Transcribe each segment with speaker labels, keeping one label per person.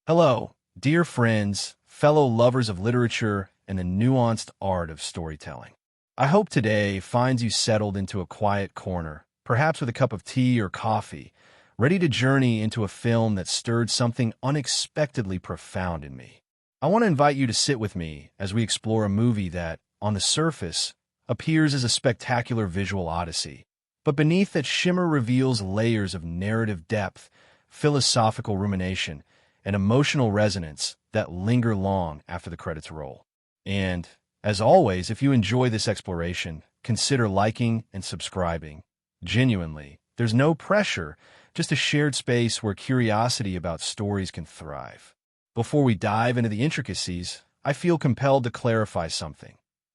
Speaker 1: Hello, dear friends, fellow lovers of literature and the nuanced art of storytelling. I hope today finds you settled into a quiet corner, perhaps with a cup of tea or coffee, ready to journey into a film that stirred something unexpectedly profound in me. I want to invite you to sit with me as we explore a movie that, on the surface, appears as a spectacular visual odyssey, but beneath that shimmer reveals layers of narrative depth, philosophical rumination, and emotional resonance that linger long after the credits roll. And, as always, if you enjoy this exploration, consider liking and subscribing. Genuinely, there's no pressure, just a shared space where curiosity about stories can thrive. Before we dive into the intricacies, I feel compelled to clarify something.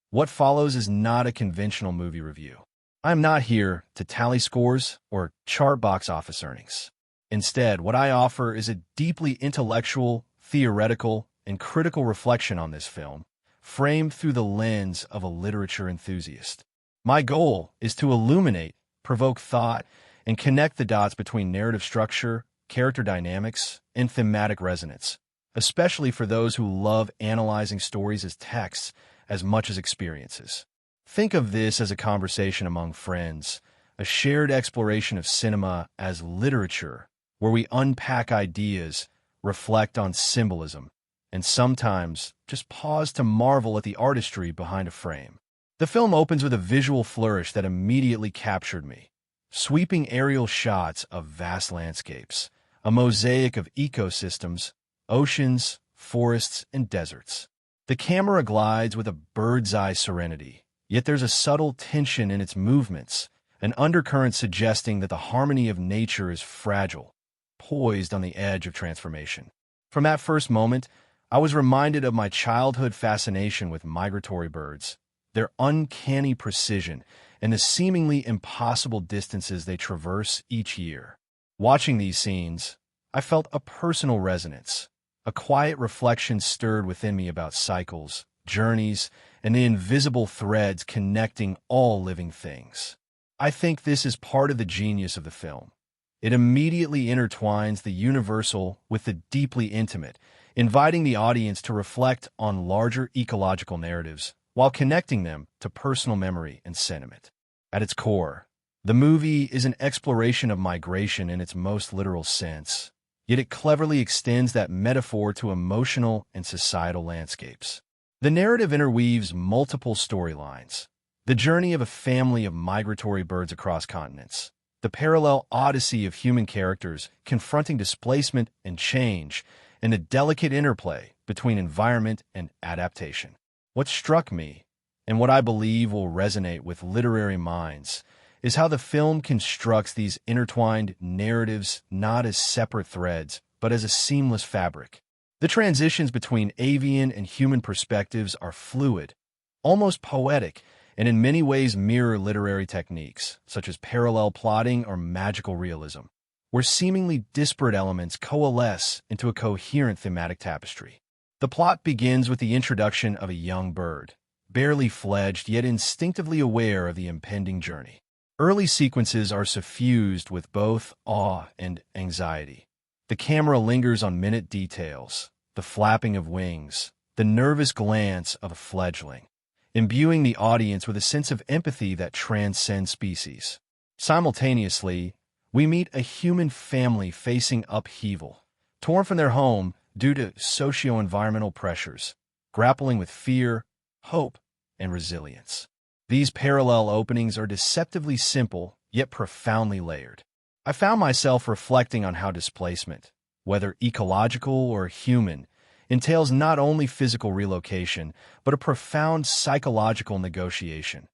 Speaker 1: What follows is not a conventional movie review. I'm not here to tally scores or chart box office earnings. Instead, what I offer is a deeply intellectual, theoretical, and critical reflection on this film, framed through the lens of a literature enthusiast. My goal is to illuminate, provoke thought, and connect the dots between narrative structure, character dynamics, and thematic resonance, especially for those who love analyzing stories as texts as much as experiences. Think of this as a conversation among friends, a shared exploration of cinema as literature, where we unpack ideas, reflect on symbolism, and sometimes just pause to marvel at the artistry behind a frame. The film opens with a visual flourish that immediately captured me. Sweeping aerial shots of vast landscapes, a mosaic of ecosystems, oceans, forests, and deserts. The camera glides with a bird's-eye serenity, yet there's a subtle tension in its movements, an undercurrent suggesting that the harmony of nature is fragile, poised on the edge of transformation. From that first moment, I was reminded of my childhood fascination with migratory birds, their uncanny precision, and the seemingly impossible distances they traverse each year. Watching these scenes, I felt a personal resonance, a quiet reflection stirred within me about cycles, journeys, and the invisible threads connecting all living things. I think this is part of the genius of the film. It immediately intertwines the universal with the deeply intimate, inviting the audience to reflect on larger ecological narratives while connecting them to personal memory and sentiment. At its core, the movie is an exploration of migration in its most literal sense, yet it cleverly extends that metaphor to emotional and societal landscapes. The narrative interweaves multiple storylines: the journey of a family of migratory birds across continents, the parallel odyssey of human characters confronting displacement and change, and the delicate interplay between environment and adaptation. What struck me, and what I believe will resonate with literary minds, is how the film constructs these intertwined narratives not as separate threads, but as a seamless fabric. The transitions between avian and human perspectives are fluid, almost poetic, and in many ways mirror literary techniques, such as parallel plotting or magical realism, where seemingly disparate elements coalesce into a coherent thematic tapestry. The plot begins with the introduction of a young bird, barely fledged yet instinctively aware of the impending journey. Early sequences are suffused with both awe and anxiety. The camera lingers on minute details, the flapping of wings, the nervous glance of a fledgling, imbuing the audience with a sense of empathy that transcends species. Simultaneously, we meet a human family facing upheaval, torn from their home due to socio-environmental pressures, grappling with fear, hope, and resilience. These parallel openings are deceptively simple, yet profoundly layered. I found myself reflecting on how displacement, whether ecological or human, entails not only physical relocation, but a profound psychological negotiation.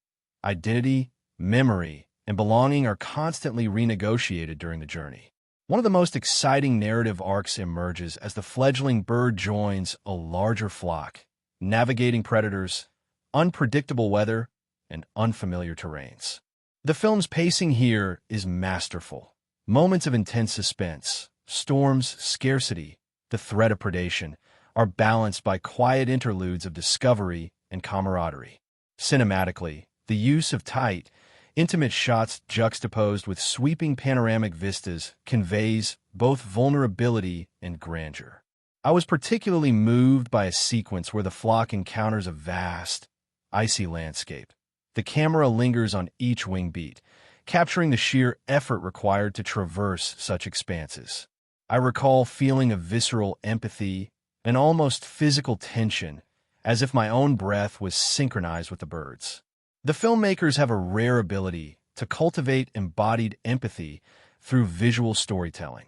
Speaker 1: Identity, memory, and belonging are constantly renegotiated during the journey. One of the most exciting narrative arcs emerges as the fledgling bird joins a larger flock, navigating predators, unpredictable weather, and unfamiliar terrains. The film's pacing here is masterful. Moments of intense suspense, storms, scarcity, the threat of predation, are balanced by quiet interludes of discovery and camaraderie. Cinematically, the use of tight, intimate shots juxtaposed with sweeping panoramic vistas conveys both vulnerability and grandeur. I was particularly moved by a sequence where the flock encounters a vast, icy landscape. The camera lingers on each wing beat, capturing the sheer effort required to traverse such expanses. I recall feeling a visceral empathy, an almost physical tension, as if my own breath was synchronized with the birds. The filmmakers have a rare ability to cultivate embodied empathy through visual storytelling,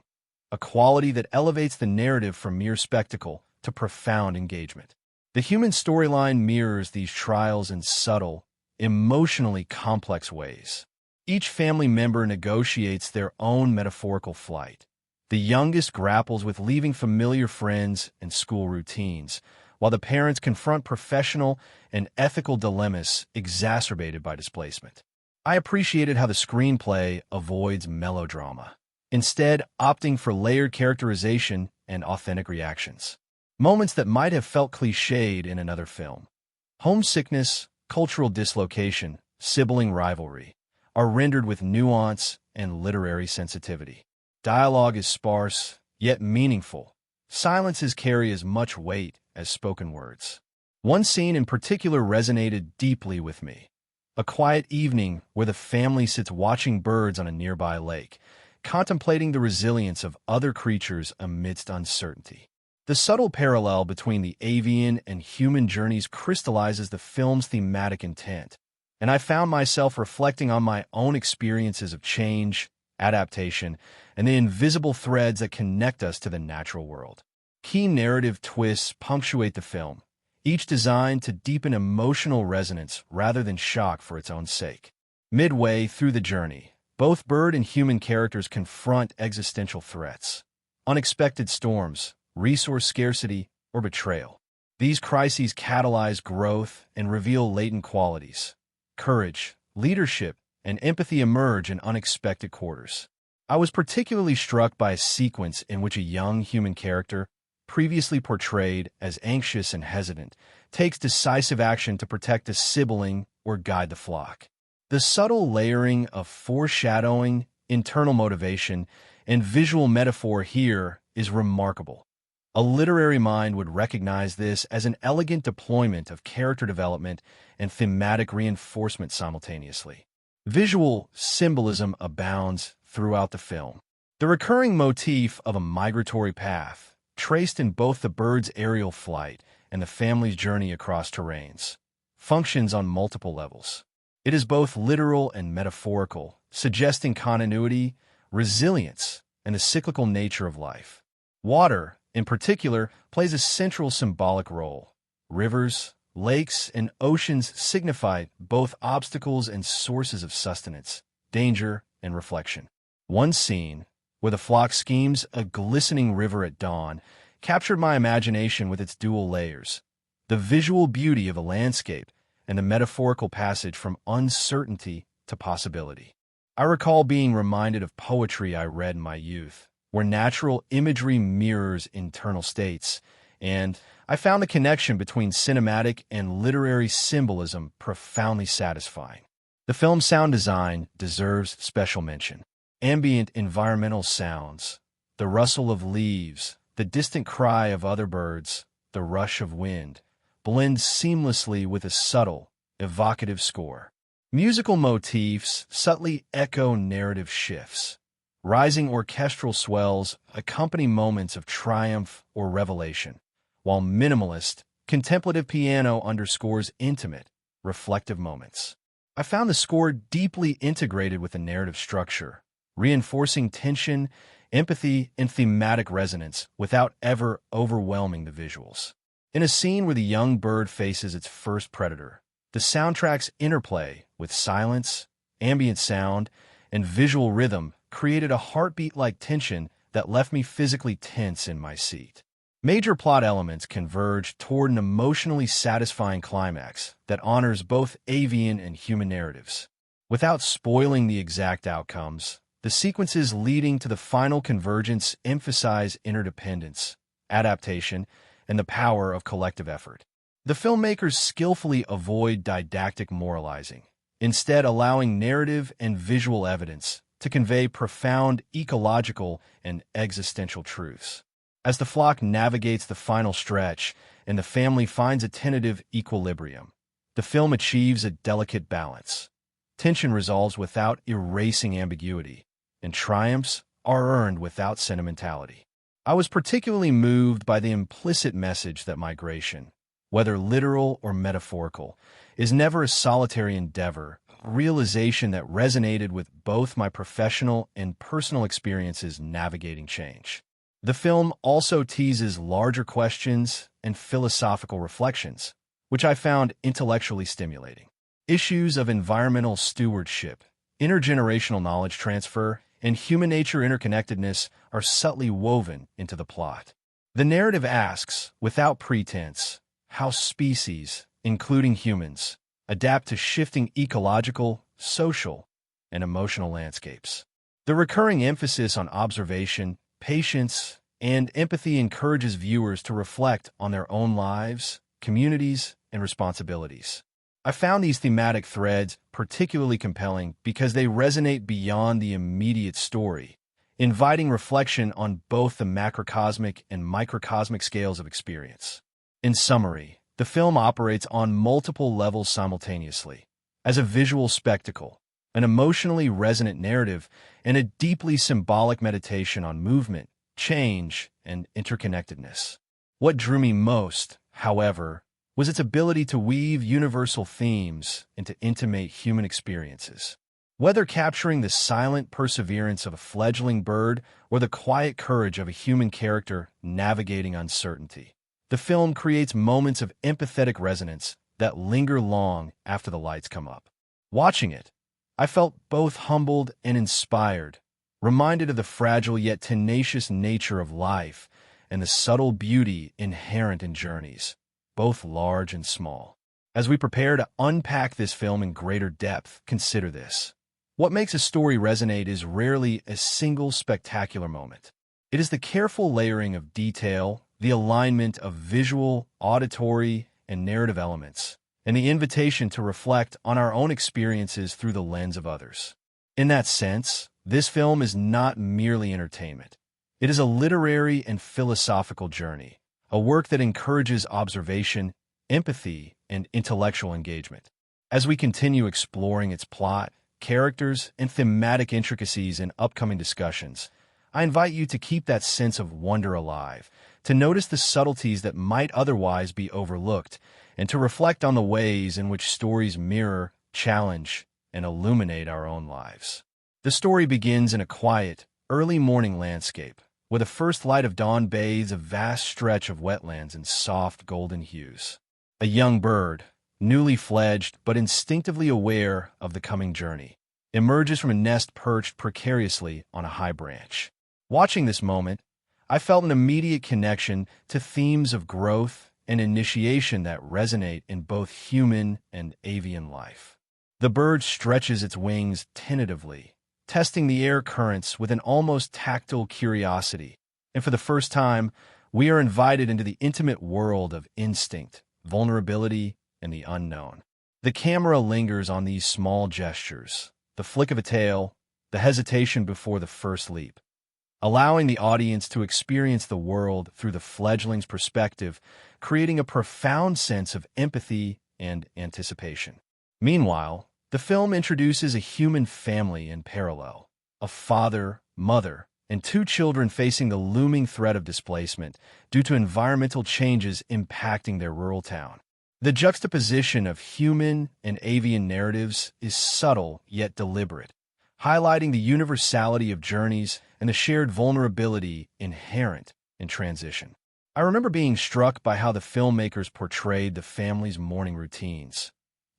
Speaker 1: a quality that elevates the narrative from mere spectacle to profound engagement. The human storyline mirrors these trials in subtle, emotionally complex ways. Each family member negotiates their own metaphorical flight. The youngest grapples with leaving familiar friends and school routines, while the parents confront professional and ethical dilemmas exacerbated by displacement. I appreciated how the screenplay avoids melodrama, instead opting for layered characterization and authentic reactions. Moments that might have felt cliched in another film. Homesickness, cultural dislocation, sibling rivalry are rendered with nuance and literary sensitivity. Dialogue is sparse, yet meaningful. Silences carry as much weight as spoken words. One scene in particular resonated deeply with me. A quiet evening where the family sits watching birds on a nearby lake, contemplating the resilience of other creatures amidst uncertainty. The subtle parallel between the avian and human journeys crystallizes the film's thematic intent, and I found myself reflecting on my own experiences of change, adaptation, and the invisible threads that connect us to the natural world. Key narrative twists punctuate the film, each designed to deepen emotional resonance rather than shock for its own sake. Midway through the journey, both bird and human characters confront existential threats, unexpected storms, resource scarcity, or betrayal. These crises catalyze growth and reveal latent qualities. Courage, leadership, and empathy emerge in unexpected quarters. I was particularly struck by a sequence in which a young human character, previously portrayed as anxious and hesitant, takes decisive action to protect a sibling or guide the flock. The subtle layering of foreshadowing, internal motivation, and visual metaphor here is remarkable. A literary mind would recognize this as an elegant deployment of character development and thematic reinforcement simultaneously. Visual symbolism abounds throughout the film. The recurring motif of a migratory path, traced in both the bird's aerial flight and the family's journey across terrains, functions on multiple levels. It is both literal and metaphorical, suggesting continuity, resilience, and the cyclical nature of life. Water, in particular, plays a central symbolic role. Rivers, lakes, and oceans signify both obstacles and sources of sustenance, danger, and reflection. One scene, where the flock schemes a glistening river at dawn, captured my imagination with its dual layers, the visual beauty of a landscape and the metaphorical passage from uncertainty to possibility. I recall being reminded of poetry I read in my youth, where natural imagery mirrors internal states, and I found the connection between cinematic and literary symbolism profoundly satisfying. The film's sound design deserves special mention. Ambient environmental sounds, the rustle of leaves, the distant cry of other birds, the rush of wind, blend seamlessly with a subtle, evocative score. Musical motifs subtly echo narrative shifts. Rising orchestral swells accompany moments of triumph or revelation, while minimalist, contemplative piano underscores intimate, reflective moments. I found the score deeply integrated with the narrative structure, reinforcing tension, empathy, and thematic resonance without ever overwhelming the visuals. In a scene where the young bird faces its first predator, the soundtrack's interplay with silence, ambient sound, and visual rhythm created a heartbeat-like tension that left me physically tense in my seat. Major plot elements converge toward an emotionally satisfying climax that honors both avian and human narratives. Without spoiling the exact outcomes, the sequences leading to the final convergence emphasize interdependence, adaptation, and the power of collective effort. The filmmakers skillfully avoid didactic moralizing, instead allowing narrative and visual evidence to convey profound ecological and existential truths. As the flock navigates the final stretch and the family finds a tentative equilibrium, the film achieves a delicate balance. Tension resolves without erasing ambiguity, and triumphs are earned without sentimentality. I was particularly moved by the implicit message that migration, whether literal or metaphorical, is never a solitary endeavor, a realization that resonated with both my professional and personal experiences navigating change. The film also teases larger questions and philosophical reflections, which I found intellectually stimulating. Issues of environmental stewardship, intergenerational knowledge transfer, and human nature interconnectedness are subtly woven into the plot. The narrative asks, without pretense, how species, including humans, adapt to shifting ecological, social, and emotional landscapes. The recurring emphasis on observation, patience, and empathy encourages viewers to reflect on their own lives, communities, and responsibilities. I found these thematic threads particularly compelling because they resonate beyond the immediate story, inviting reflection on both the macrocosmic and microcosmic scales of experience. In summary, the film operates on multiple levels simultaneously, as a visual spectacle, an emotionally resonant narrative, and a deeply symbolic meditation on movement, change, and interconnectedness. What drew me most, however, was its ability to weave universal themes into intimate human experiences. Whether capturing the silent perseverance of a fledgling bird or the quiet courage of a human character navigating uncertainty, the film creates moments of empathetic resonance that linger long after the lights come up. Watching it, I felt both humbled and inspired, reminded of the fragile yet tenacious nature of life and the subtle beauty inherent in journeys, both large and small. As we prepare to unpack this film in greater depth, consider this. What makes a story resonate is rarely a single spectacular moment. It is the careful layering of detail, the alignment of visual, auditory, and narrative elements, and the invitation to reflect on our own experiences through the lens of others. In that sense, this film is not merely entertainment. It is a literary and philosophical journey, a work that encourages observation, empathy, and intellectual engagement. As we continue exploring its plot, characters, and thematic intricacies in upcoming discussions, I invite you to keep that sense of wonder alive, to notice the subtleties that might otherwise be overlooked, and to reflect on the ways in which stories mirror, challenge, and illuminate our own lives. The story begins in a quiet, early morning landscape, where the first light of dawn bathes a vast stretch of wetlands in soft golden hues. A young bird, newly fledged but instinctively aware of the coming journey, emerges from a nest perched precariously on a high branch. Watching this moment, I felt an immediate connection to themes of growth and initiation that resonate in both human and avian life. The bird stretches its wings tentatively, testing the air currents with an almost tactile curiosity, and for the first time, we are invited into the intimate world of instinct, vulnerability, and the unknown. The camera lingers on these small gestures, the flick of a tail, the hesitation before the first leap, allowing the audience to experience the world through the fledgling's perspective, creating a profound sense of empathy and anticipation. Meanwhile, the film introduces a human family in parallel, a father, mother, and two children facing the looming threat of displacement due to environmental changes impacting their rural town. The juxtaposition of human and avian narratives is subtle yet deliberate, highlighting the universality of journeys and the shared vulnerability inherent in transition. I remember being struck by how the filmmakers portrayed the family's morning routines,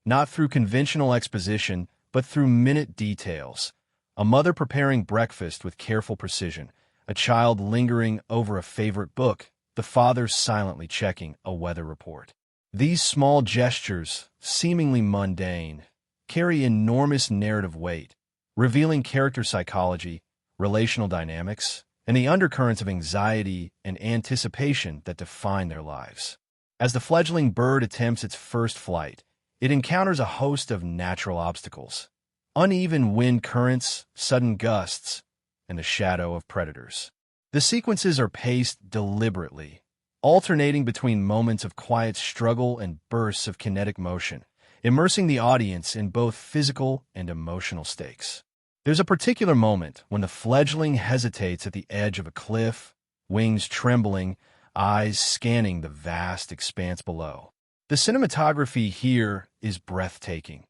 Speaker 1: not through conventional exposition, but through minute details. A mother preparing breakfast with careful precision, a child lingering over a favorite book, the father silently checking a weather report. These small gestures, seemingly mundane, carry enormous narrative weight, revealing character psychology, relational dynamics, and the undercurrents of anxiety and anticipation that define their lives. As the fledgling bird attempts its first flight, it encounters a host of natural obstacles, uneven wind currents, sudden gusts, and the shadow of predators. The sequences are paced deliberately, alternating between moments of quiet struggle and bursts of kinetic motion, immersing the audience in both physical and emotional stakes. There's a particular moment when the fledgling hesitates at the edge of a cliff, wings trembling, eyes scanning the vast expanse below. The cinematography here is breathtaking.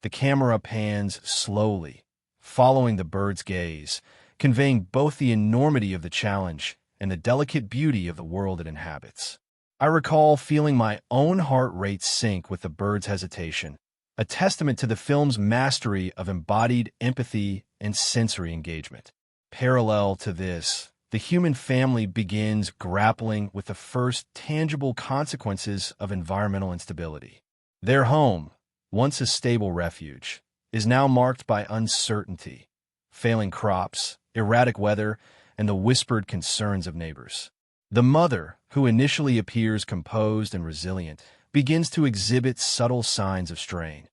Speaker 1: The camera pans slowly, following the bird's gaze, conveying both the enormity of the challenge and the delicate beauty of the world it inhabits. I recall feeling my own heart rate sink with the bird's hesitation, a testament to the film's mastery of embodied empathy and sensory engagement. Parallel to this, the human family begins grappling with the first tangible consequences of environmental instability. Their home, once a stable refuge, is now marked by uncertainty, failing crops, erratic weather, and the whispered concerns of neighbors. The mother, who initially appears composed and resilient, begins to exhibit subtle signs of strain.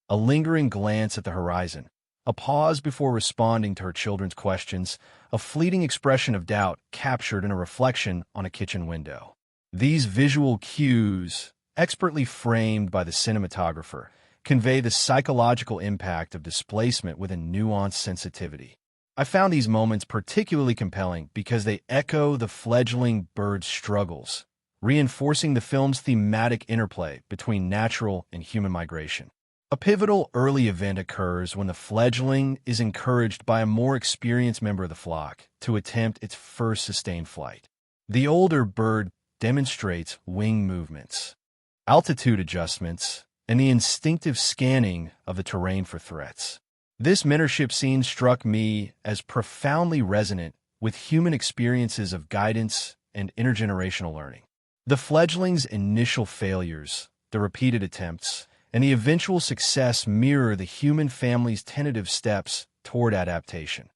Speaker 1: A lingering glance at the horizon, a pause before responding to her children's questions, a fleeting expression of doubt captured in a reflection on a kitchen window. These visual cues, expertly framed by the cinematographer, convey the psychological impact of displacement with a nuanced sensitivity. I found these moments particularly compelling because they echo the fledgling bird's struggles, reinforcing the film's thematic interplay between natural and human migration. A pivotal early event occurs when the fledgling is encouraged by a more experienced member of the flock to attempt its first sustained flight. The older bird demonstrates wing movements, altitude adjustments, and the instinctive scanning of the terrain for threats. This mentorship scene struck me as profoundly resonant with human experiences of guidance and intergenerational learning. The fledgling's initial failures, the repeated attempts, and the eventual success mirror the human family's tentative steps toward adaptation,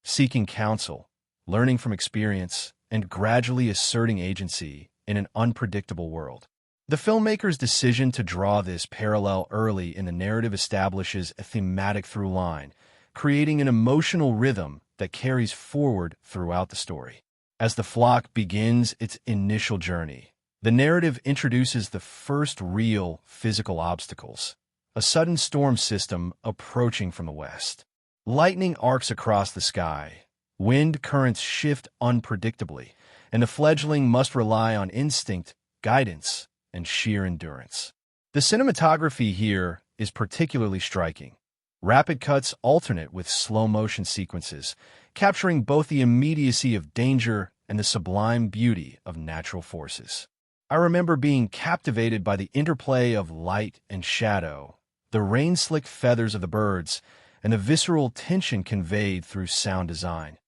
Speaker 1: seeking counsel, learning from experience, and gradually asserting agency in an unpredictable world. The filmmaker's decision to draw this parallel early in the narrative establishes a thematic through line, creating an emotional rhythm that carries forward throughout the story. As the flock begins its initial journey, the narrative introduces the first real physical obstacles, a sudden storm system approaching from the west. Lightning arcs across the sky, wind currents shift unpredictably, and the fledgling must rely on instinct, guidance, and sheer endurance. The cinematography here is particularly striking. Rapid cuts alternate with slow-motion sequences, capturing both the immediacy of danger and the sublime beauty of natural forces. I remember being captivated by the interplay of light and shadow, the rain-slicked feathers of the birds, and the visceral tension conveyed through sound design.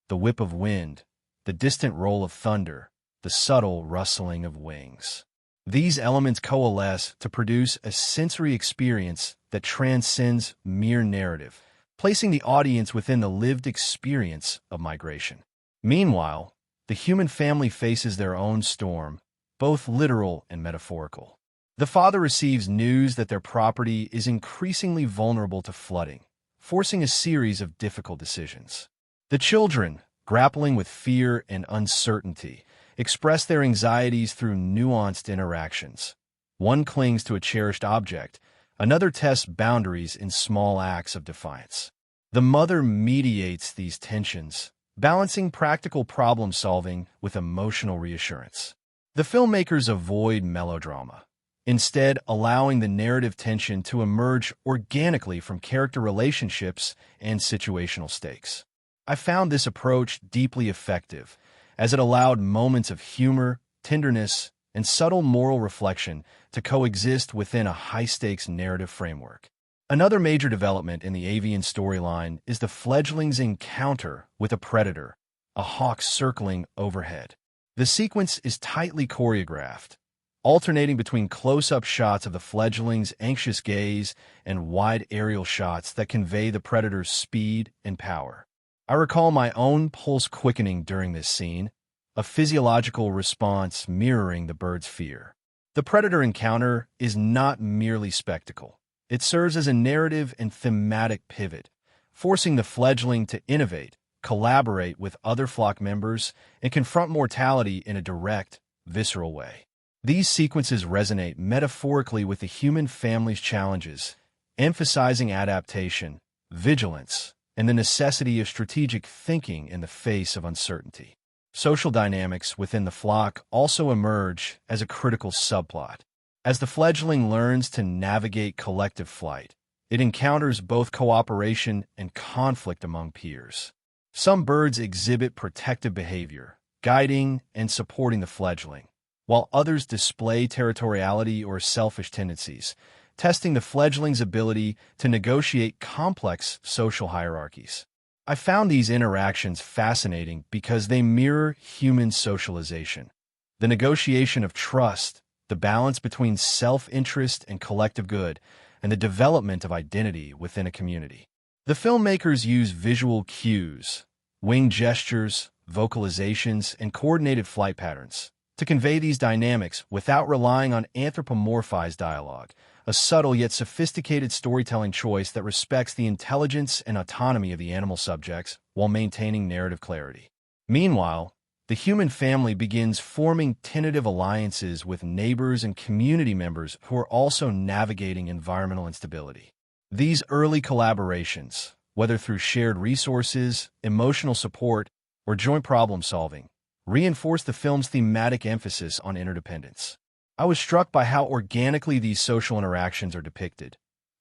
Speaker 1: The whip of wind, the distant roll of thunder, the subtle rustling of wings. These elements coalesce to produce a sensory experience that transcends mere narrative, placing the audience within the lived experience of migration. Meanwhile, the human family faces their own storm, both literal and metaphorical. The father receives news that their property is increasingly vulnerable to flooding, forcing a series of difficult decisions. The children, grappling with fear and uncertainty, express their anxieties through nuanced interactions. One clings to a cherished object, another tests boundaries in small acts of defiance. The mother mediates these tensions, balancing practical problem-solving with emotional reassurance. The filmmakers avoid melodrama, instead allowing the narrative tension to emerge organically from character relationships and situational stakes. I found this approach deeply effective, as it allowed moments of humor, tenderness, and subtle moral reflection to coexist within a high-stakes narrative framework. Another major development in the avian storyline is the fledgling's encounter with a predator, a hawk circling overhead. The sequence is tightly choreographed, alternating between close-up shots of the fledgling's anxious gaze and wide aerial shots that convey the predator's speed and power. I recall my own pulse quickening during this scene, a physiological response mirroring the bird's fear. The predator encounter is not merely spectacle. It serves as a narrative and thematic pivot, forcing the fledgling to innovate, collaborate with other flock members, and confront mortality in a direct, visceral way. These sequences resonate metaphorically with the human family's challenges, emphasizing adaptation, vigilance, and the necessity of strategic thinking in the face of uncertainty. Social dynamics within the flock also emerge as a critical subplot. As the fledgling learns to navigate collective flight, it encounters both cooperation and conflict among peers. Some birds exhibit protective behavior, guiding and supporting the fledgling, while others display territoriality or selfish tendencies, testing the fledgling's ability to negotiate complex social hierarchies. I found these interactions fascinating because they mirror human socialization. The negotiation of trust, the balance between self-interest and collective good, and the development of identity within a community. The filmmakers use visual cues, wing gestures, vocalizations, and coordinated flight patterns to convey these dynamics without relying on anthropomorphized dialogue, a subtle yet sophisticated storytelling choice that respects the intelligence and autonomy of the animal subjects while maintaining narrative clarity. Meanwhile, the human family begins forming tentative alliances with neighbors and community members who are also navigating environmental instability. These early collaborations, whether through shared resources, emotional support, or joint problem-solving, reinforce the film's thematic emphasis on interdependence. I was struck by how organically these social interactions are depicted.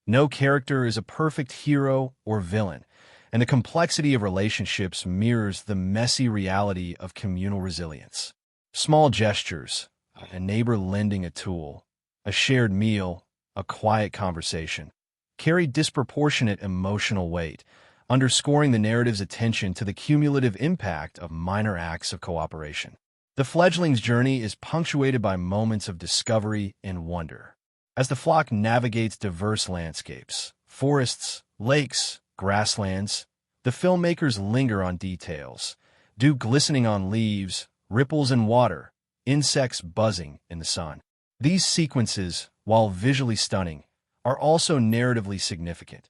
Speaker 1: No character is a perfect hero or villain, and the complexity of relationships mirrors the messy reality of communal resilience. Small gestures, a neighbor lending a tool, a shared meal, a quiet conversation, carry disproportionate emotional weight, underscoring the narrative's attention to the cumulative impact of minor acts of cooperation. The fledgling's journey is punctuated by moments of discovery and wonder. As the flock navigates diverse landscapes, forests, lakes, grasslands, the filmmakers linger on details, dew glistening on leaves, ripples in water, insects buzzing in the sun. These sequences, while visually stunning, are also narratively significant.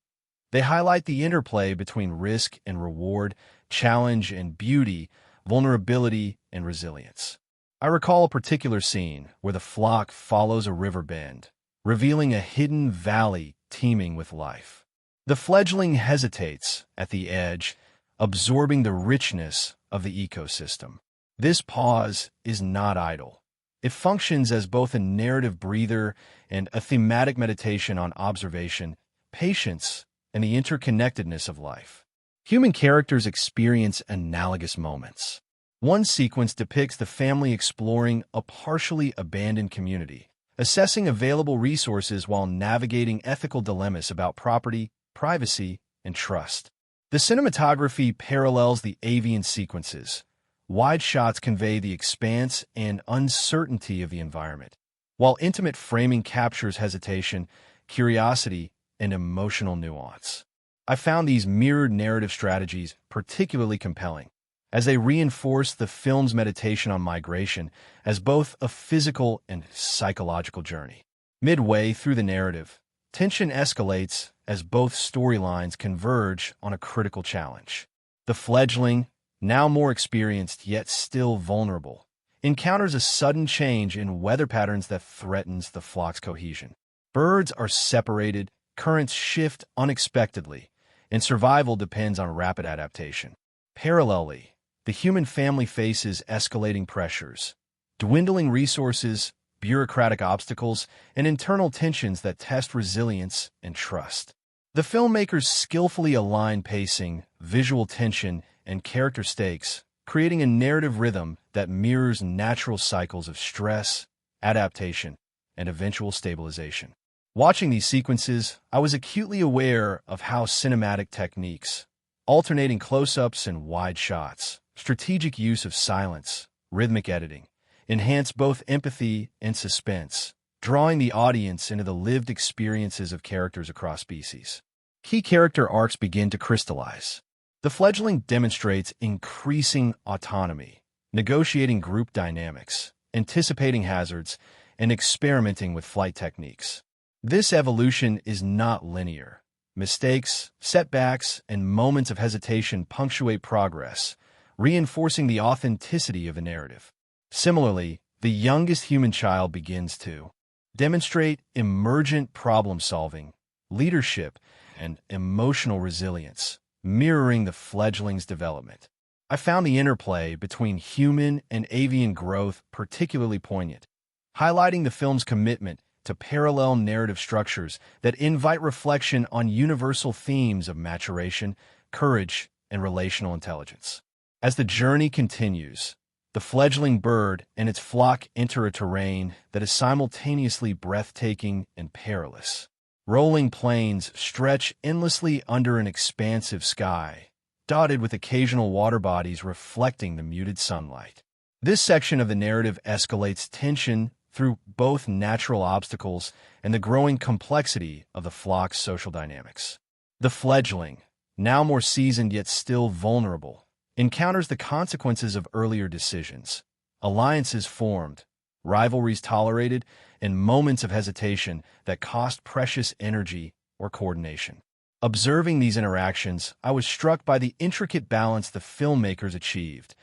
Speaker 1: They highlight the interplay between risk and reward, challenge and beauty, vulnerability and resilience. I recall a particular scene where the flock follows a river bend, revealing a hidden valley teeming with life. The fledgling hesitates at the edge, absorbing the richness of the ecosystem. This pause is not idle. It functions as both a narrative breather and a thematic meditation on observation, patience, and the interconnectedness of life. Human characters experience analogous moments. One sequence depicts the family exploring a partially abandoned community, assessing available resources while navigating ethical dilemmas about property, privacy, and trust. The cinematography parallels the avian sequences. Wide shots convey the expanse and uncertainty of the environment, while intimate framing captures hesitation, curiosity, and emotional nuance. I found these mirrored narrative strategies particularly compelling, as they reinforce the film's meditation on migration as both a physical and psychological journey. Midway through the narrative, tension escalates as both storylines converge on a critical challenge. The fledgling, now more experienced yet still vulnerable, encounters a sudden change in weather patterns that threatens the flock's cohesion. Birds are separated, currents shift unexpectedly, and survival depends on rapid adaptation. Parallelly, the human family faces escalating pressures, dwindling resources, bureaucratic obstacles, and internal tensions that test resilience and trust. The filmmakers skillfully align pacing, visual tension, and character stakes, creating a narrative rhythm that mirrors natural cycles of stress, adaptation, and eventual stabilization. Watching these sequences, I was acutely aware of how cinematic techniques, alternating close-ups and wide shots, strategic use of silence, rhythmic editing, enhance both empathy and suspense, drawing the audience into the lived experiences of characters across species. Key character arcs begin to crystallize. The fledgling demonstrates increasing autonomy, negotiating group dynamics, anticipating hazards, and experimenting with flight techniques. This evolution is not linear, Mistakes, setbacks, and moments of hesitation punctuate progress, reinforcing the authenticity of the narrative. Similarly, the youngest human child begins to demonstrate emergent problem-solving, leadership, and emotional resilience, mirroring the fledgling's development. I found the interplay between human and avian growth particularly poignant, highlighting the film's commitment to parallel narrative structures that invite reflection on universal themes of maturation, courage, and relational intelligence. As the journey continues, the fledgling bird and its flock enter a terrain that is simultaneously breathtaking and perilous. Rolling plains stretch endlessly under an expansive sky, dotted with occasional water bodies reflecting the muted sunlight. This section of the narrative escalates tension through both natural obstacles and the growing complexity of the flock's social dynamics. The fledgling, now more seasoned yet still vulnerable, encounters the consequences of earlier decisions, alliances formed, rivalries tolerated, and moments of hesitation that cost precious energy or coordination. Observing these interactions, I was struck by the intricate balance the filmmakers achieved,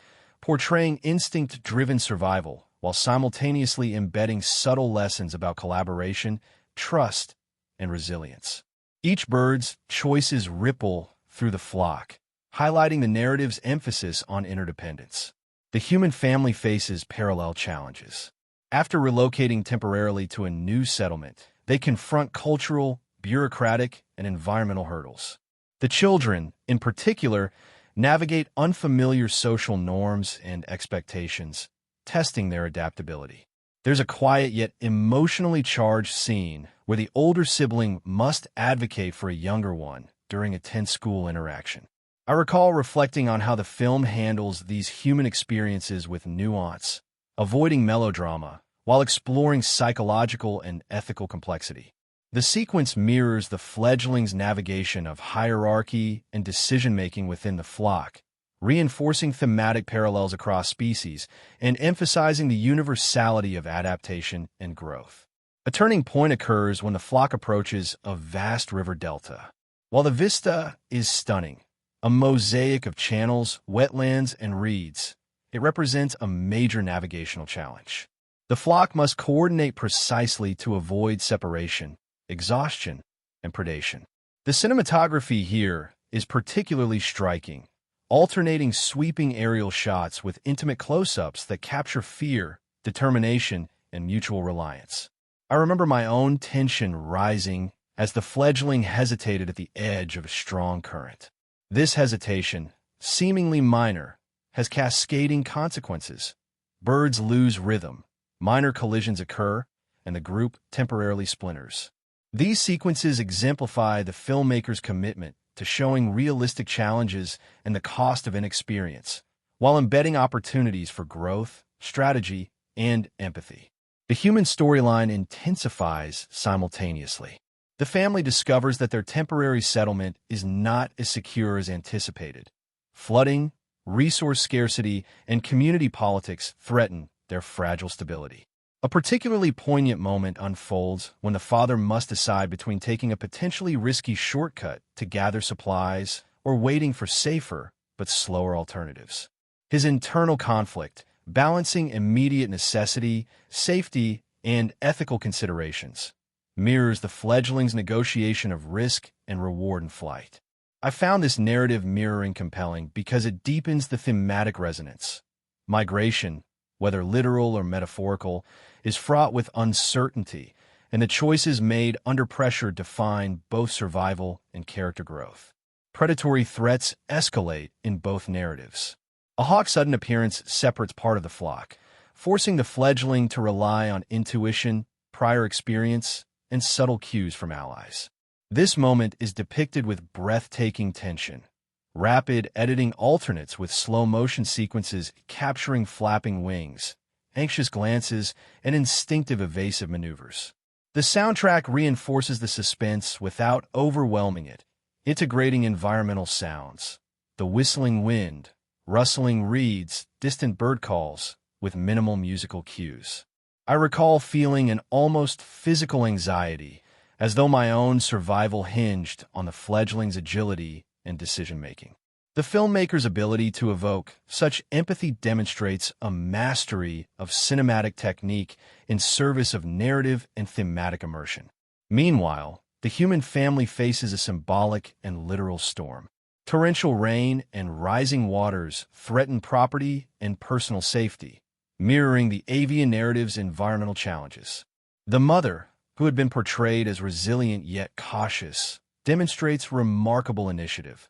Speaker 1: portraying instinct-driven survival while simultaneously embedding subtle lessons about collaboration, trust, and resilience. Each bird's choices ripple through the flock, highlighting the narrative's emphasis on interdependence. The human family faces parallel challenges. After relocating temporarily to a new settlement, they confront cultural, bureaucratic, and environmental hurdles. The children, in particular, navigate unfamiliar social norms and expectations, testing their adaptability. There's a quiet yet emotionally charged scene where the older sibling must advocate for a younger one during a tense school interaction. I recall reflecting on how the film handles these human experiences with nuance, avoiding melodrama, while exploring psychological and ethical complexity. The sequence mirrors the fledgling's navigation of hierarchy and decision-making within the flock, reinforcing thematic parallels across species and emphasizing the universality of adaptation and growth. A turning point occurs when the flock approaches a vast river delta. While the vista is stunning, a mosaic of channels, wetlands, and reeds, it represents a major navigational challenge. The flock must coordinate precisely to avoid separation, exhaustion, and predation. The cinematography here is particularly striking, alternating sweeping aerial shots with intimate close-ups that capture fear, determination, and mutual reliance. I remember my own tension rising as the fledgling hesitated at the edge of a strong current. This hesitation, seemingly minor, has cascading consequences. Birds lose rhythm, minor collisions occur, and the group temporarily splinters. These sequences exemplify the filmmaker's commitment to showing realistic challenges and the cost of inexperience, while embedding opportunities for growth, strategy, and empathy. The human storyline intensifies simultaneously. The family discovers that their temporary settlement is not as secure as anticipated. Flooding, resource scarcity, and community politics threaten their fragile stability. A particularly poignant moment unfolds when the father must decide between taking a potentially risky shortcut to gather supplies or waiting for safer but slower alternatives. His internal conflict, balancing immediate necessity, safety, and ethical considerations, mirrors the fledgling's negotiation of risk and reward in flight. I found this narrative mirroring compelling because it deepens the thematic resonance. Migration, whether literal or metaphorical, is fraught with uncertainty, and the choices made under pressure define both survival and character growth. Predatory threats escalate in both narratives. A hawk's sudden appearance separates part of the flock, forcing the fledgling to rely on intuition, prior experience, and subtle cues from allies. This moment is depicted with breathtaking tension. Rapid editing alternates with slow-motion sequences capturing flapping wings, anxious glances, and instinctive evasive maneuvers. The soundtrack reinforces the suspense without overwhelming it, integrating environmental sounds, the whistling wind, rustling reeds, distant bird calls, with minimal musical cues. I recall feeling an almost physical anxiety as though my own survival hinged on the fledgling's agility and decision-making. The filmmaker's ability to evoke such empathy demonstrates a mastery of cinematic technique in service of narrative and thematic immersion. Meanwhile, the human family faces a symbolic and literal storm. Torrential rain and rising waters threaten property and personal safety, mirroring the avian narrative's environmental challenges. The mother, who had been portrayed as resilient yet cautious, demonstrates remarkable initiative.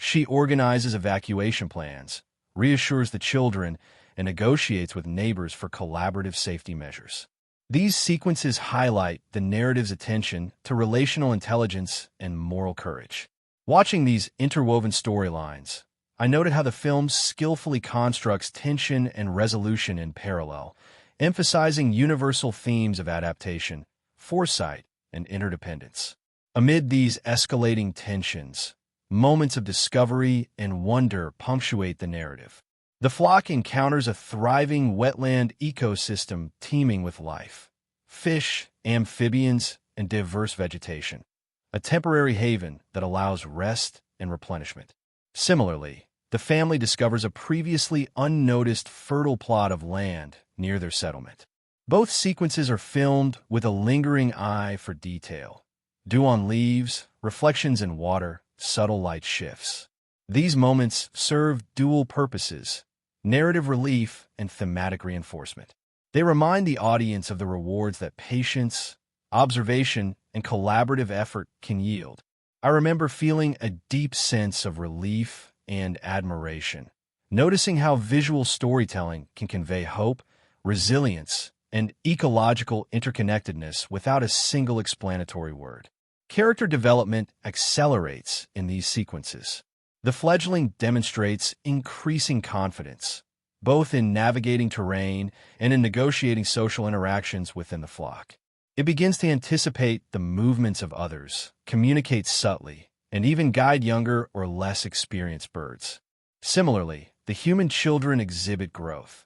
Speaker 1: She organizes evacuation plans, reassures the children, and negotiates with neighbors for collaborative safety measures. These sequences highlight the narrative's attention to relational intelligence and moral courage. Watching these interwoven storylines, I noted how the film skillfully constructs tension and resolution in parallel, emphasizing universal themes of adaptation, foresight, and interdependence. Amid these escalating tensions, moments of discovery and wonder punctuate the narrative. The flock encounters a thriving wetland ecosystem teeming with life, fish, amphibians, and diverse vegetation, a temporary haven that allows rest and replenishment. Similarly, the family discovers a previously unnoticed fertile plot of land near their settlement. Both sequences are filmed with a lingering eye for detail. Dew on leaves, reflections in water, subtle light shifts. These moments serve dual purposes: narrative relief and thematic reinforcement. They remind the audience of the rewards that patience, observation, and collaborative effort can yield. I remember feeling a deep sense of relief and admiration, noticing how visual storytelling can convey hope, resilience, and ecological interconnectedness without a single explanatory word. Character development accelerates in these sequences. The fledgling demonstrates increasing confidence, both in navigating terrain and in negotiating social interactions within the flock. It begins to anticipate the movements of others, communicate subtly, and even guide younger or less experienced birds. Similarly, the human children exhibit growth.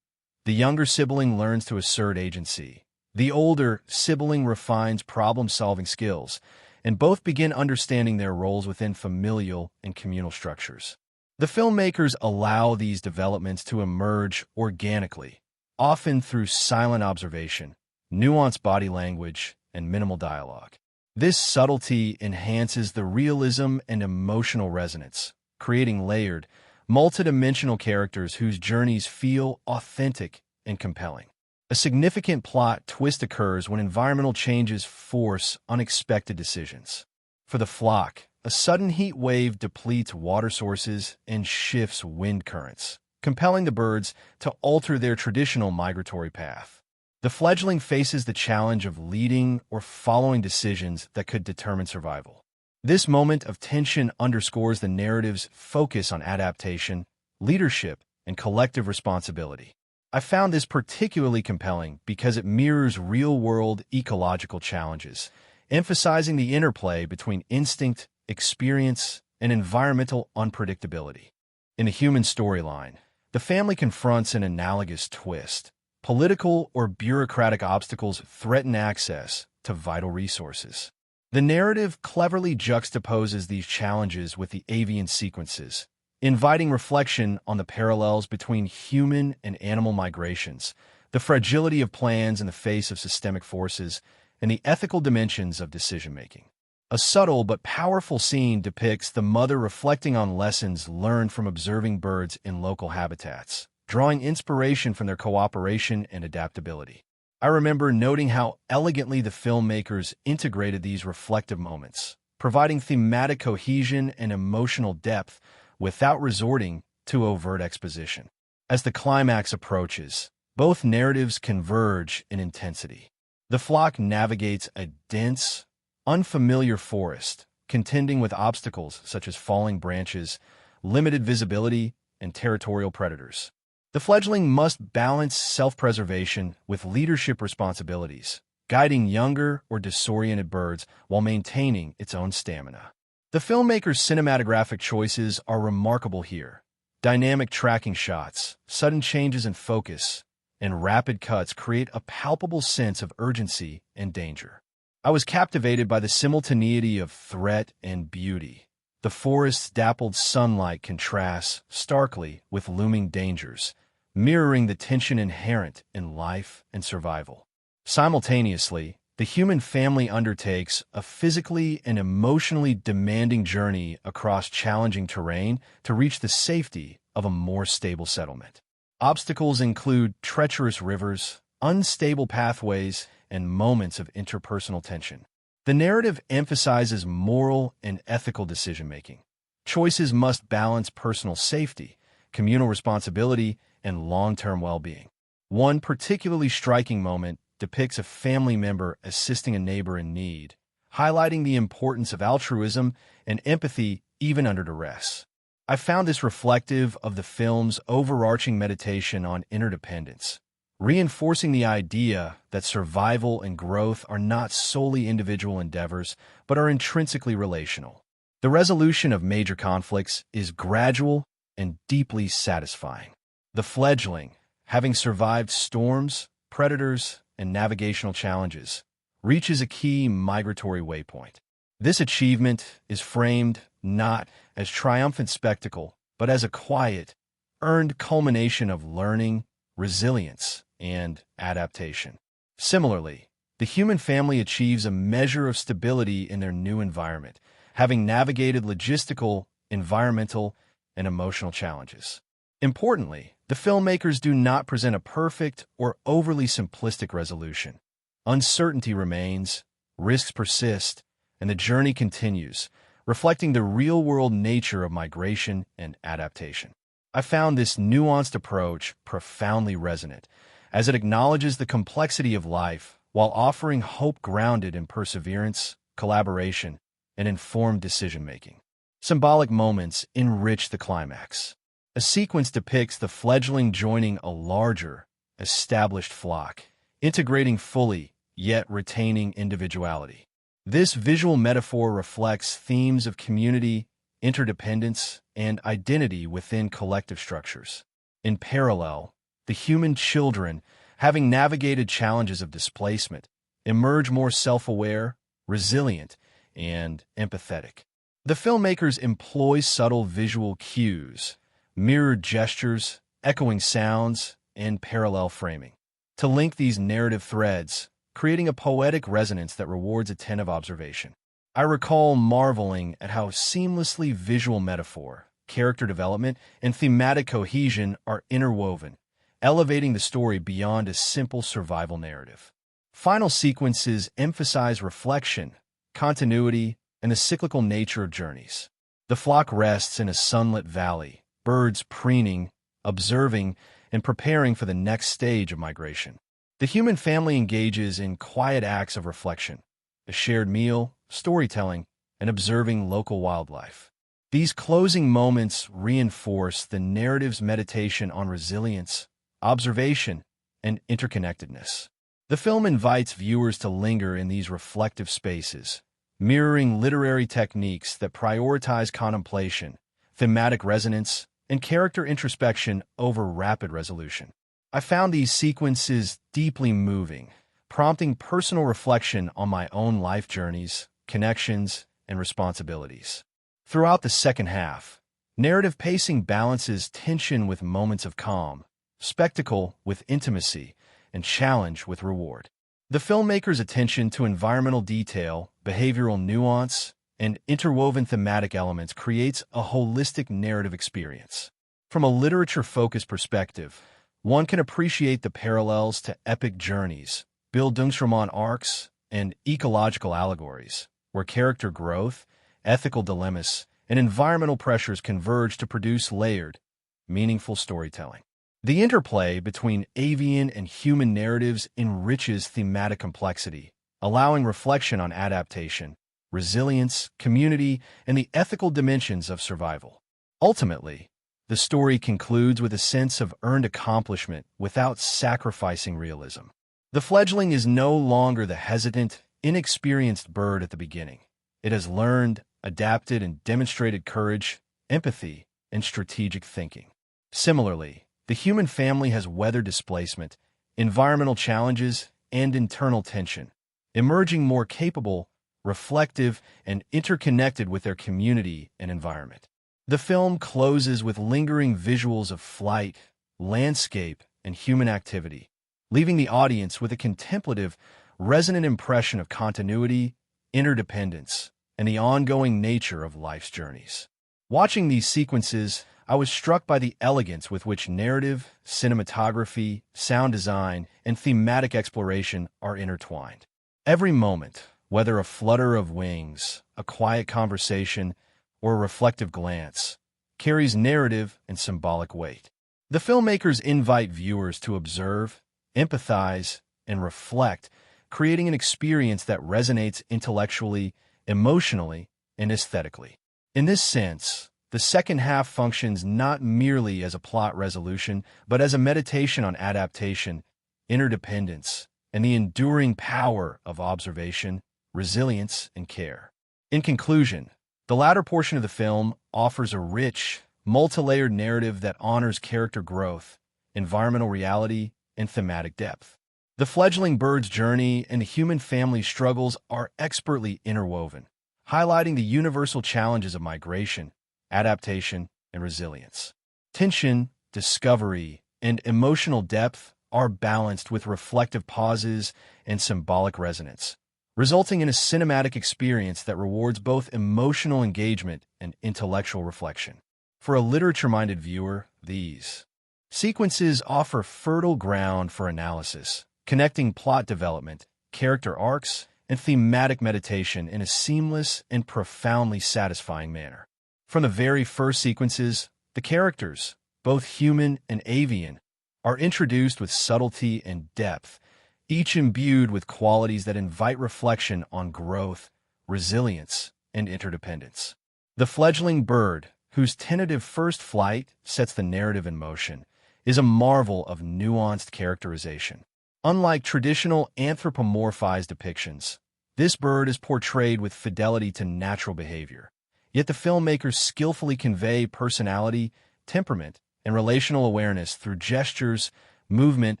Speaker 1: The younger sibling learns to assert agency. The older sibling refines problem-solving skills, and both begin understanding their roles within familial and communal structures. The filmmakers allow these developments to emerge organically, often through silent observation, nuanced body language, and minimal dialogue. This subtlety enhances the realism and emotional resonance, creating layered, multidimensional characters whose journeys feel authentic and compelling. A significant plot twist occurs when environmental changes force unexpected decisions. For the flock, a sudden heat wave depletes water sources and shifts wind currents, compelling the birds to alter their traditional migratory path. The fledgling faces the challenge of leading or following decisions that could determine survival. This moment of tension underscores the narrative's focus on adaptation, leadership, and collective responsibility. I found this particularly compelling because it mirrors real-world ecological challenges, emphasizing the interplay between instinct, experience, and environmental unpredictability. In the human storyline, the family confronts an analogous twist. Political or bureaucratic obstacles threaten access to vital resources. The narrative cleverly juxtaposes these challenges with the avian sequences, inviting reflection on the parallels between human and animal migrations, the fragility of plans in the face of systemic forces, and the ethical dimensions of decision-making. A subtle but powerful scene depicts the mother reflecting on lessons learned from observing birds in local habitats, drawing inspiration from their cooperation and adaptability. I remember noting how elegantly the filmmakers integrated these reflective moments, providing thematic cohesion and emotional depth without resorting to overt exposition. As the climax approaches, both narratives converge in intensity. The flock navigates a dense, unfamiliar forest, contending with obstacles such as falling branches, limited visibility, and territorial predators. The fledgling must balance self-preservation with leadership responsibilities, guiding younger or disoriented birds while maintaining its own stamina. The filmmaker's cinematographic choices are remarkable here. Dynamic tracking shots, sudden changes in focus, and rapid cuts create a palpable sense of urgency and danger. I was captivated by the simultaneity of threat and beauty. The forest's dappled sunlight contrasts starkly with looming dangers, mirroring the tension inherent in life and survival. Simultaneously, the human family undertakes a physically and emotionally demanding journey across challenging terrain to reach the safety of a more stable settlement. Obstacles include treacherous rivers, unstable pathways, and moments of interpersonal tension. The narrative emphasizes moral and ethical decision-making. Choices must balance personal safety, communal responsibility, and long-term well-being. One particularly striking moment depicts a family member assisting a neighbor in need, highlighting the importance of altruism and empathy even under duress. I found this reflective of the film's overarching meditation on interdependence, reinforcing the idea that survival and growth are not solely individual endeavors, but are intrinsically relational. The resolution of major conflicts is gradual and deeply satisfying. The fledgling, having survived storms, predators, and navigational challenges, reaches a key migratory waypoint. This achievement is framed not as triumphant spectacle, but as a quiet, earned culmination of learning, resilience, and adaptation. Similarly, the human family achieves a measure of stability in their new environment, having navigated logistical, environmental, and emotional challenges. Importantly, the filmmakers do not present a perfect or overly simplistic resolution. Uncertainty remains, risks persist, and the journey continues, reflecting the real-world nature of migration and adaptation. I found this nuanced approach profoundly resonant, as it acknowledges the complexity of life while offering hope grounded in perseverance, collaboration, and informed decision-making. Symbolic moments enrich the climax. A sequence depicts the fledgling joining a larger, established flock, integrating fully, yet retaining individuality. This visual metaphor reflects themes of community, interdependence, and identity within collective structures. In parallel, the human children, having navigated challenges of displacement, emerge more self-aware, resilient, and empathetic. The filmmakers employ subtle visual cues, mirrored gestures, echoing sounds, and parallel framing to link these narrative threads, creating a poetic resonance that rewards attentive observation. I recall marveling at how seamlessly visual metaphor, character development, and thematic cohesion are interwoven, elevating the story beyond a simple survival narrative. Final sequences emphasize reflection, continuity, and the cyclical nature of journeys. The flock rests in a sunlit valley, birds preening, observing, and preparing for the next stage of migration. The human family engages in quiet acts of reflection, a shared meal, storytelling, and observing local wildlife. These closing moments reinforce the narrative's meditation on resilience, observation, and interconnectedness. The film invites viewers to linger in these reflective spaces, mirroring literary techniques that prioritize contemplation, thematic resonance, and character introspection over rapid resolution. I found these sequences deeply moving, prompting personal reflection on my own life journeys, connections, and responsibilities. Throughout the second half, narrative pacing balances tension with moments of calm, spectacle with intimacy, and challenge with reward. The filmmaker's attention to environmental detail, behavioral nuance, and interwoven thematic elements creates a holistic narrative experience. From a literature-focused perspective, one can appreciate the parallels to epic journeys, Bildungsroman arcs, and ecological allegories, where character growth, ethical dilemmas, and environmental pressures converge to produce layered, meaningful storytelling. The interplay between avian and human narratives enriches thematic complexity, allowing reflection on adaptation, resilience, community, and the ethical dimensions of survival. Ultimately, the story concludes with a sense of earned accomplishment without sacrificing realism. The fledgling is no longer the hesitant, inexperienced bird at the beginning. It has learned, adapted, and demonstrated courage, empathy, and strategic thinking. Similarly, the human family has weathered displacement, environmental challenges, and internal tension, emerging more capable, reflective, and interconnected with their community and environment. The film closes with lingering visuals of flight, landscape, and human activity, leaving the audience with a contemplative, resonant impression of continuity, interdependence, and the ongoing nature of life's journeys. Watching these sequences, I was struck by the elegance with which narrative, cinematography, sound design, and thematic exploration are intertwined. Every moment, whether a flutter of wings, a quiet conversation, or a reflective glance, carries narrative and symbolic weight. The filmmakers invite viewers to observe, empathize, and reflect, creating an experience that resonates intellectually, emotionally, and aesthetically. In this sense, the second half functions not merely as a plot resolution, but as a meditation on adaptation, interdependence, and the enduring power of observation, resilience, and care. In conclusion, the latter portion of the film offers a rich, multi-layered narrative that honors character growth, environmental reality, and thematic depth. The fledgling bird's journey and the human family's struggles are expertly interwoven, highlighting the universal challenges of migration, adaptation, and resilience. Tension, discovery, and emotional depth are balanced with reflective pauses and symbolic resonance, resulting in a cinematic experience that rewards both emotional engagement and intellectual reflection. For a literature-minded viewer, these sequences offer fertile ground for analysis, connecting plot development, character arcs, and thematic meditation in a seamless and profoundly satisfying manner. From the very first sequences, the characters, both human and avian, are introduced with subtlety and depth, each imbued with qualities that invite reflection on growth, resilience, and interdependence. The fledgling bird, whose tentative first flight sets the narrative in motion, is a marvel of nuanced characterization. Unlike traditional anthropomorphized depictions, this bird is portrayed with fidelity to natural behavior, yet the filmmakers skillfully convey personality, temperament, and relational awareness through gestures, movement,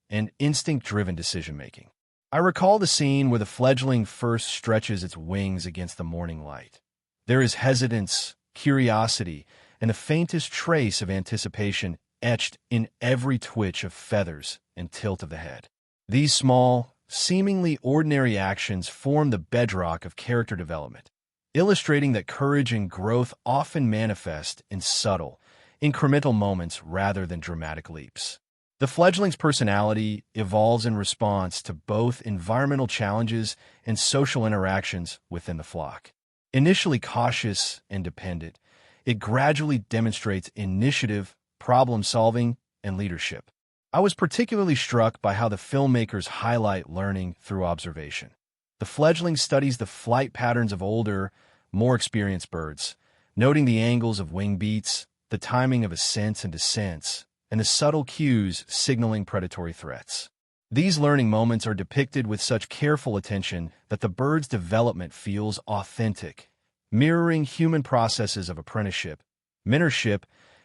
Speaker 1: and instinct-driven decision-making. I recall the scene where the fledgling first stretches its wings against the morning light. There is hesitance, curiosity, and the faintest trace of anticipation etched in every twitch of feathers and tilt of the head. These small, seemingly ordinary actions form the bedrock of character development, illustrating that courage and growth often manifest in subtle, incremental moments rather than dramatic leaps. The fledgling's personality evolves in response to both environmental challenges and social interactions within the flock. Initially cautious and dependent, it gradually demonstrates initiative, problem-solving, and leadership. I was particularly struck by how the filmmakers highlight learning through observation. The fledgling studies the flight patterns of older, more experienced birds, noting the angles of wing beats, the timing of ascents and descents, and the subtle cues signaling predatory threats. These learning moments are depicted with such careful attention that the bird's development feels authentic, mirroring human processes of apprenticeship, mentorship,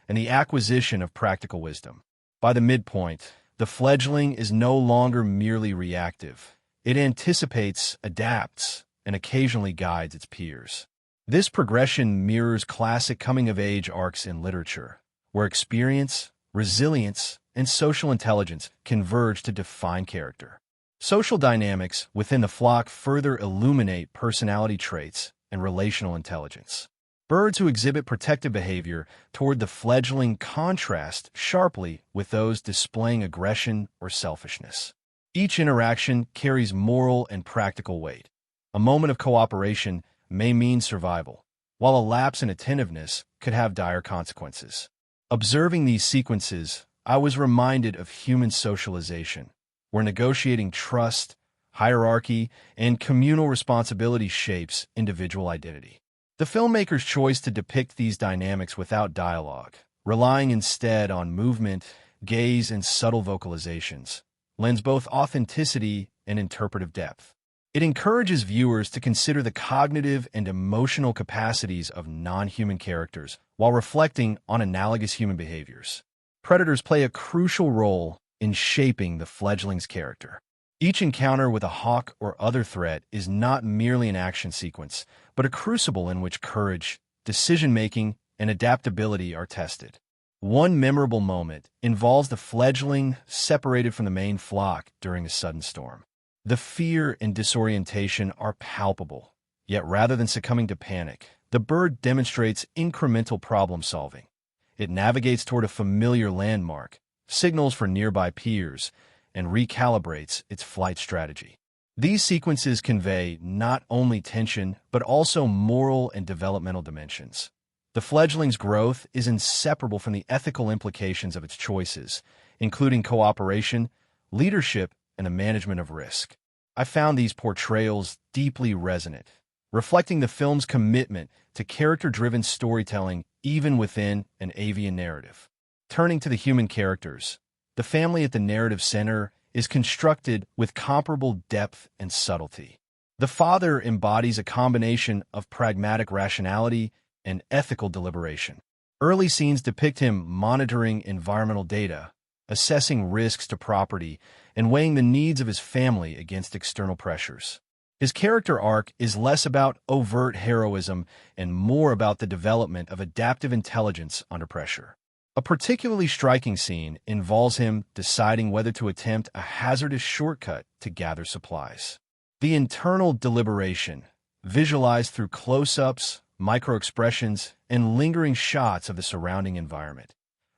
Speaker 1: and the acquisition of practical wisdom. By the midpoint, the fledgling is no longer merely reactive. It anticipates, adapts, and occasionally guides its peers. This progression mirrors classic coming-of-age arcs in literature, where experience, resilience, and social intelligence converge to define character. Social dynamics within the flock further illuminate personality traits and relational intelligence. Birds who exhibit protective behavior toward the fledgling contrast sharply with those displaying aggression or selfishness. Each interaction carries moral and practical weight. A moment of cooperation may mean survival, while a lapse in attentiveness could have dire consequences. Observing these sequences, I was reminded of human socialization, where negotiating trust, hierarchy, and communal responsibility shapes individual identity. The filmmaker's choice to depict these dynamics without dialogue, relying instead on movement, gaze, and subtle vocalizations, lends both authenticity and interpretive depth. It encourages viewers to consider the cognitive and emotional capacities of non-human characters while reflecting on analogous human behaviors. Predators play a crucial role in shaping the fledgling's character. Each encounter with a hawk or other threat is not merely an action sequence, but a crucible in which courage, decision-making, and adaptability are tested. One memorable moment involves the fledgling separated from the main flock during a sudden storm. The fear and disorientation are palpable, yet rather than succumbing to panic, the bird demonstrates incremental problem-solving. It navigates toward a familiar landmark, signals for nearby peers, and recalibrates its flight strategy. These sequences convey not only tension, but also moral and developmental dimensions. The fledgling's growth is inseparable from the ethical implications of its choices, including cooperation, leadership, and the management of risk. I found these portrayals deeply resonant, reflecting the film's commitment to character-driven storytelling even within an avian narrative. Turning to the human characters, the family at the narrative center is constructed with comparable depth and subtlety. The father embodies a combination of pragmatic rationality and ethical deliberation. Early scenes depict him monitoring environmental data, assessing risks to property, and weighing the needs of his family against external pressures. His character arc is less about overt heroism and more about the development of adaptive intelligence under pressure. A particularly striking scene involves him deciding whether to attempt a hazardous shortcut to gather supplies. The internal deliberation, visualized through close-ups, micro-expressions, and lingering shots of the surrounding environment,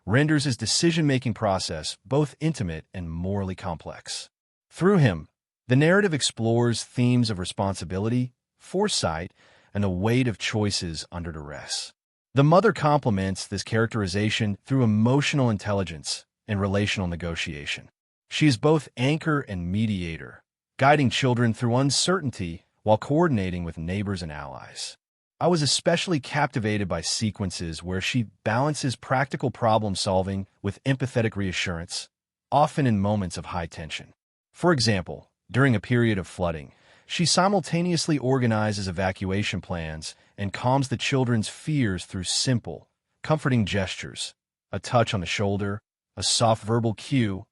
Speaker 1: renders his decision-making process both intimate and morally complex. Through him, the narrative explores themes of responsibility, foresight, and the weight of choices under duress. The mother complements this characterization through emotional intelligence and relational negotiation. She is both anchor and mediator, guiding children through uncertainty while coordinating with neighbors and allies. I was especially captivated by sequences where she balances practical problem-solving with empathetic reassurance, often in moments of high tension. For example, during a period of flooding, she simultaneously organizes evacuation plans and calms the children's fears through simple, comforting gestures, a touch on the shoulder, a soft verbal cue,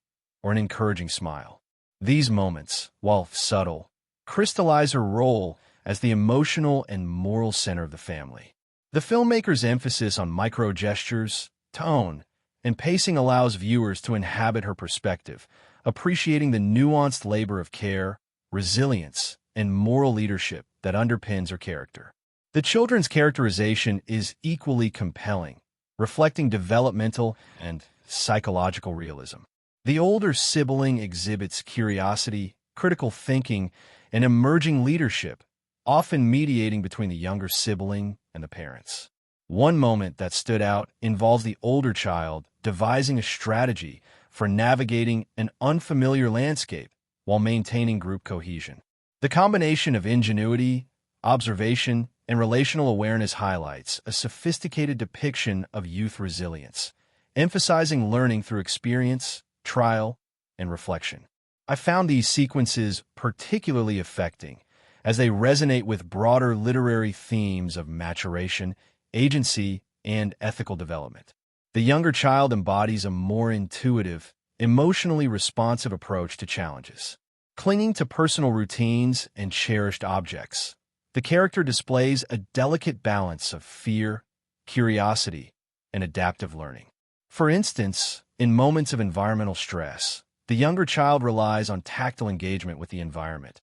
Speaker 1: or an encouraging smile. These moments, while subtle, crystallize her role as the emotional and moral center of the family. The filmmaker's emphasis on micro-gestures, tone, and pacing allows viewers to inhabit her perspective, appreciating the nuanced labor of care, resilience, and moral leadership that underpins her character. The children's characterization is equally compelling, reflecting developmental and psychological realism. The older sibling exhibits curiosity, critical thinking, and emerging leadership, often mediating between the younger sibling and the parents. One moment that stood out involves the older child devising a strategy for navigating an unfamiliar landscape while maintaining group cohesion. The combination of ingenuity, observation, and relational awareness highlights a sophisticated depiction of youth resilience, emphasizing learning through experience, trial, and reflection. I found these sequences particularly affecting as they resonate with broader literary themes of maturation, agency, and ethical development. The younger child embodies a more intuitive, emotionally responsive approach to challenges. Clinging to personal routines and cherished objects, the character displays a delicate balance of fear, curiosity, and adaptive learning. For instance, in moments of environmental stress, the younger child relies on tactile engagement with the environment,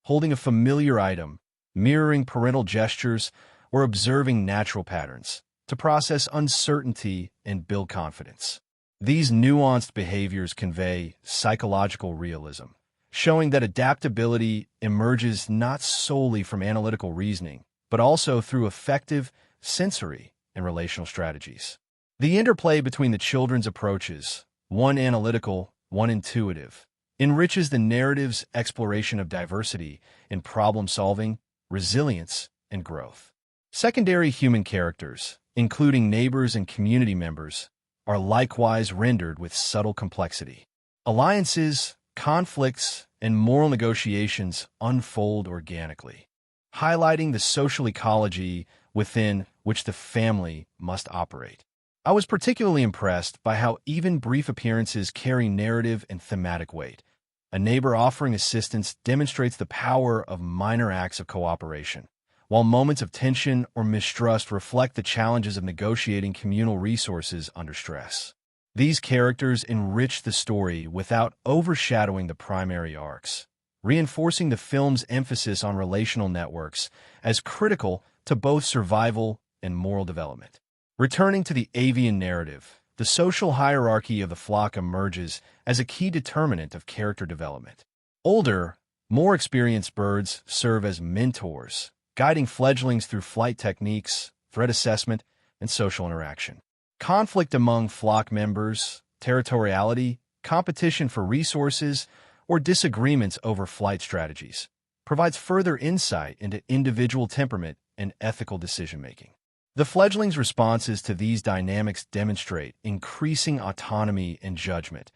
Speaker 1: holding a familiar item, mirroring parental gestures, or observing natural patterns to process uncertainty and build confidence. These nuanced behaviors convey psychological realism, showing that adaptability emerges not solely from analytical reasoning, but also through effective sensory and relational strategies. The interplay between the children's approaches, one analytical, one intuitive, enriches the narrative's exploration of diversity in problem-solving, resilience, and growth. Secondary human characters, including neighbors and community members, are likewise rendered with subtle complexity. Alliances, conflicts, and moral negotiations unfold organically, highlighting the social ecology within which the family must operate. I was particularly impressed by how even brief appearances carry narrative and thematic weight, A neighbor offering assistance demonstrates the power of minor acts of cooperation, while moments of tension or mistrust reflect the challenges of negotiating communal resources under stress. These characters enrich the story without overshadowing the primary arcs, reinforcing the film's emphasis on relational networks as critical to both survival and moral development. Returning to the avian narrative, the social hierarchy of the flock emerges as a key determinant of character development. Older, more experienced birds serve as mentors, guiding fledglings through flight techniques, threat assessment, and social interaction. Conflict among flock members, territoriality, competition for resources, or disagreements over flight strategies provides further insight into individual temperament and ethical decision-making. The fledgling's responses to these dynamics demonstrate increasing autonomy and judgment.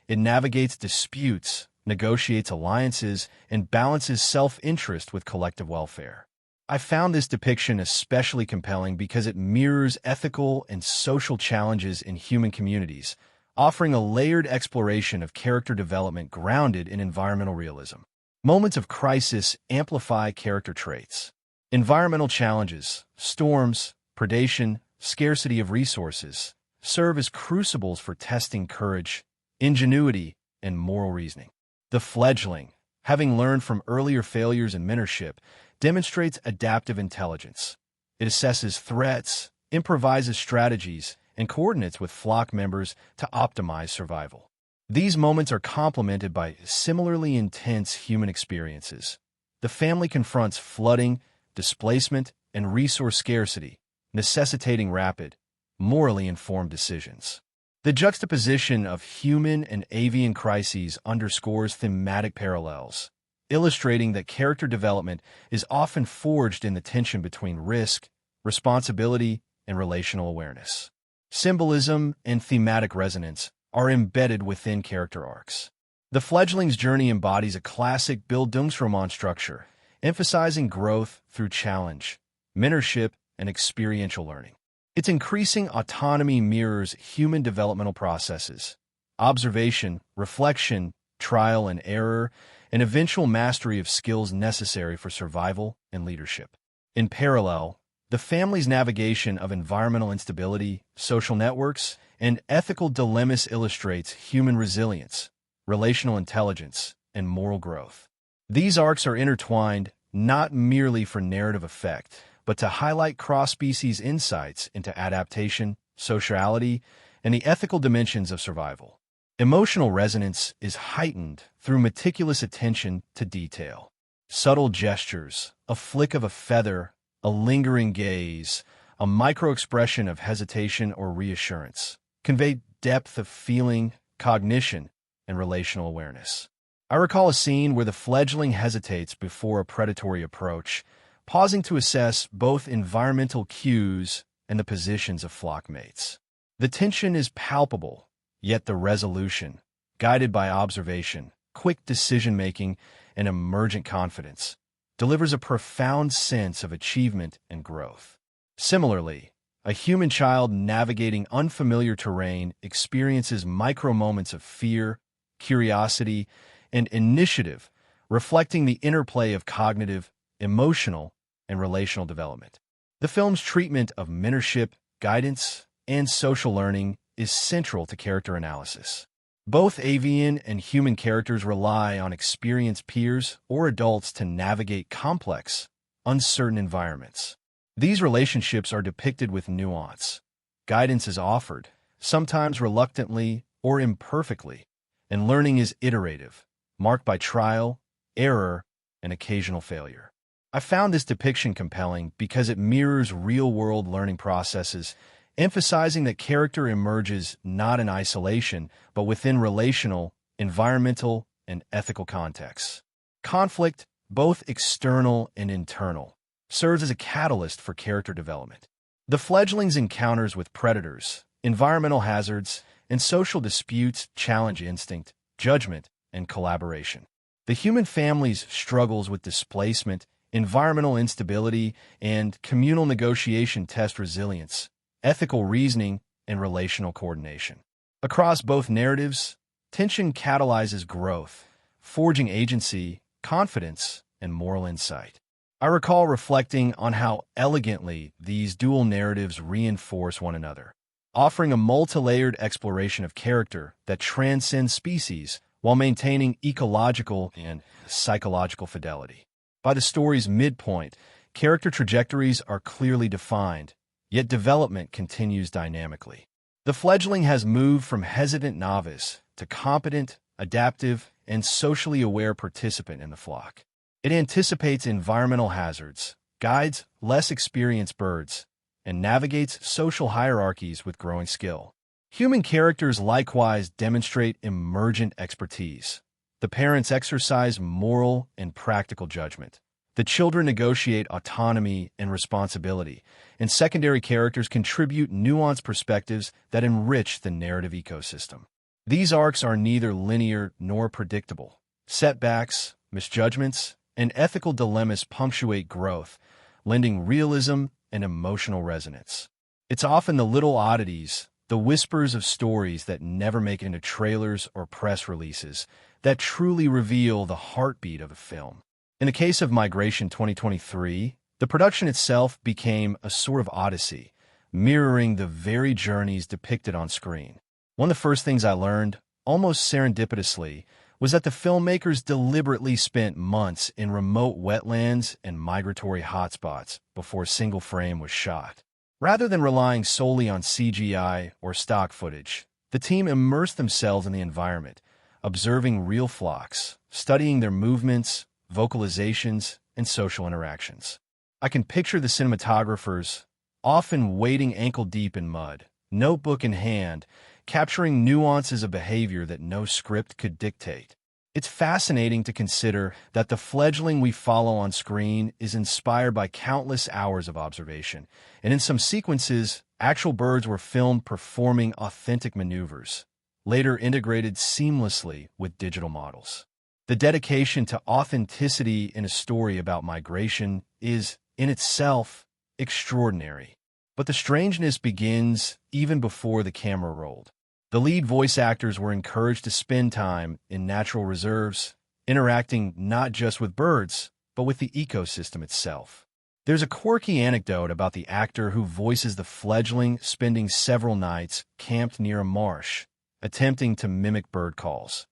Speaker 1: It navigates disputes, negotiates alliances, and balances self-interest with collective welfare. I found this depiction especially compelling because it mirrors ethical and social challenges in human communities, offering a layered exploration of character development grounded in environmental realism. Moments of crisis amplify character traits. Environmental challenges, storms, predation, scarcity of resources, serve as crucibles for testing courage, ingenuity, and moral reasoning. The fledgling, having learned from earlier failures in mentorship, demonstrates adaptive intelligence. It assesses threats, improvises strategies, and coordinates with flock members to optimize survival. These moments are complemented by similarly intense human experiences. The family confronts flooding, displacement, and resource scarcity, necessitating rapid, morally informed decisions. The juxtaposition of human and avian crises underscores thematic parallels, illustrating that character development is often forged in the tension between risk, responsibility, and relational awareness. Symbolism and thematic resonance are embedded within character arcs. The fledgling's journey embodies a classic Bildungsroman structure, emphasizing growth through challenge, mentorship, and experiential learning. Its increasing autonomy mirrors human developmental processes: observation, reflection, trial and error, and eventual mastery of skills necessary for survival and leadership. In parallel, the family's navigation of environmental instability, social networks, and ethical dilemmas illustrates human resilience, relational intelligence, and moral growth. These arcs are intertwined not merely for narrative effect, but to highlight cross-species insights into adaptation, sociality, and the ethical dimensions of survival. Emotional resonance is heightened through meticulous attention to detail. Subtle gestures, a flick of a feather, a lingering gaze, a micro-expression of hesitation or reassurance, convey depth of feeling, cognition, and relational awareness. I recall a scene where the fledgling hesitates before a predatory approach, pausing to assess both environmental cues and the positions of flock mates. The tension is palpable, yet the resolution, guided by observation, quick decision-making, and emergent confidence, delivers a profound sense of achievement and growth. Similarly, a human child navigating unfamiliar terrain experiences micro-moments of fear, curiosity, and initiative, reflecting the interplay of cognitive, emotional, and relational development. The film's treatment of mentorship, guidance, and social learning is central to character analysis. Both avian and human characters rely on experienced peers or adults to navigate complex, uncertain environments. These relationships are depicted with nuance. Guidance is offered, sometimes reluctantly or imperfectly, and learning is iterative, marked by trial, error, and occasional failure. I found this depiction compelling because it mirrors real-world learning processes, emphasizing that character emerges not in isolation, but within relational, environmental, and ethical contexts. Conflict, both external and internal, serves as a catalyst for character development. The fledgling's encounters with predators, environmental hazards, and social disputes challenge instinct, judgment, and collaboration. The human family's struggles with displacement, environmental instability, and communal negotiation test resilience, ethical reasoning, and relational coordination. Across both narratives, tension catalyzes growth, forging agency, confidence, and moral insight. I recall reflecting on how elegantly these dual narratives reinforce one another, offering a multi-layered exploration of character that transcends species while maintaining ecological and psychological fidelity. By the story's midpoint, character trajectories are clearly defined, yet development continues dynamically. The fledgling has moved from hesitant novice to competent, adaptive, and socially aware participant in the flock. It anticipates environmental hazards, guides less experienced birds, and navigates social hierarchies with growing skill. Human characters likewise demonstrate emergent expertise. The parents exercise moral and practical judgment. The children negotiate autonomy and responsibility, and secondary characters contribute nuanced perspectives that enrich the narrative ecosystem. These arcs are neither linear nor predictable. Setbacks, misjudgments, and ethical dilemmas punctuate growth, lending realism and emotional resonance. It's often the little oddities, the whispers of stories that never make it into trailers or press releases, that truly reveal the heartbeat of a film. In the case of Migration 2023, the production itself became a sort of odyssey, mirroring the very journeys depicted on screen. One of the first things I learned, almost serendipitously, was that the filmmakers deliberately spent months in remote wetlands and migratory hotspots before a single frame was shot. Rather than relying solely on CGI or stock footage, the team immersed themselves in the environment, observing real flocks, studying their movements, vocalizations, and social interactions. I can picture the cinematographers, often wading ankle-deep in mud, notebook in hand, capturing nuances of behavior that no script could dictate. It's fascinating to consider that the fledgling we follow on screen is inspired by countless hours of observation, and in some sequences, actual birds were filmed performing authentic maneuvers, later integrated seamlessly with digital models. The dedication to authenticity in a story about migration is, in itself, extraordinary. But the strangeness begins even before the camera rolled. The lead voice actors were encouraged to spend time in natural reserves, interacting not just with birds, but with the ecosystem itself. There's a quirky anecdote about the actor who voices the fledgling spending several nights camped near a marsh, attempting to mimic bird calls.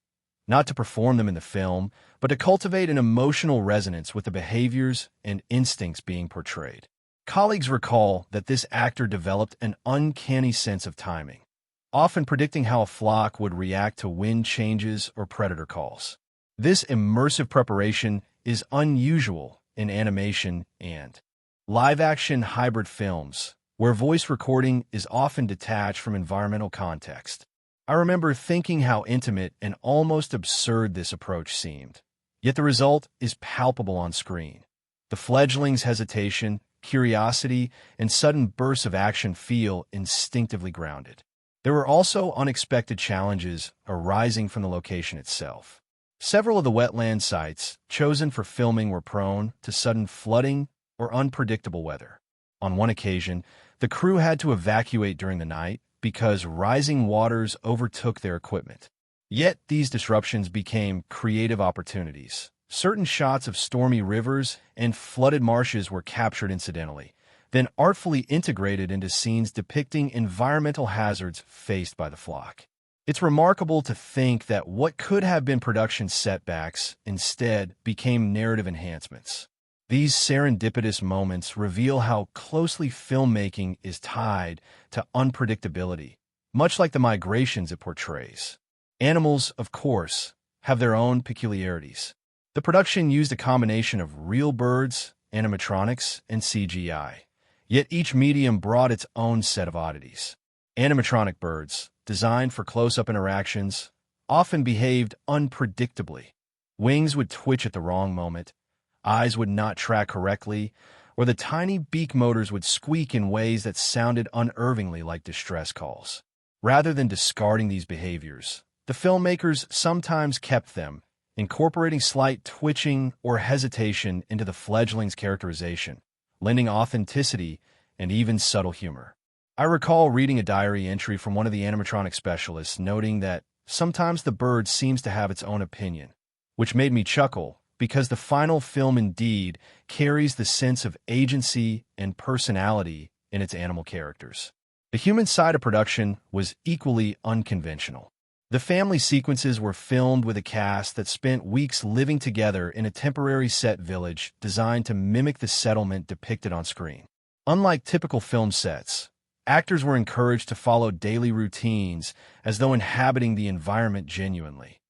Speaker 1: Not to perform them in the film, but to cultivate an emotional resonance with the behaviors and instincts being portrayed. Colleagues recall that this actor developed an uncanny sense of timing, often predicting how a flock would react to wind changes or predator calls. This immersive preparation is unusual in animation and live-action hybrid films, where voice recording is often detached from environmental context. I remember thinking how intimate and almost absurd this approach seemed. Yet the result is palpable on screen. The fledgling's hesitation, curiosity, and sudden bursts of action feel instinctively grounded. There were also unexpected challenges arising from the location itself. Several of the wetland sites chosen for filming were prone to sudden flooding or unpredictable weather. On one occasion, the crew had to evacuate during the night because rising waters overtook their equipment. Yet these disruptions became creative opportunities. Certain shots of stormy rivers and flooded marshes were captured incidentally, then artfully integrated into scenes depicting environmental hazards faced by the flock. It's remarkable to think that what could have been production setbacks instead became narrative enhancements. These serendipitous moments reveal how closely filmmaking is tied to unpredictability, much like the migrations it portrays. Animals, of course, have their own peculiarities. The production used a combination of real birds, animatronics, and CGI. Yet each medium brought its own set of oddities. Animatronic birds, designed for close-up interactions, often behaved unpredictably. Wings would twitch at the wrong moment, eyes would not track correctly, or the tiny beak motors would squeak in ways that sounded unnervingly like distress calls. Rather than discarding these behaviors, the filmmakers sometimes kept them, incorporating slight twitching or hesitation into the fledgling's characterization, lending authenticity and even subtle humor. I recall reading a diary entry from one of the animatronic specialists noting that sometimes the bird seems to have its own opinion, which made me chuckle because the final film indeed carries the sense of agency and personality in its animal characters. The human side of production was equally unconventional. The family sequences were filmed with a cast that spent weeks living together in a temporary set village designed to mimic the settlement depicted on screen. Unlike typical film sets, actors were encouraged to follow daily routines as though inhabiting the environment genuinely.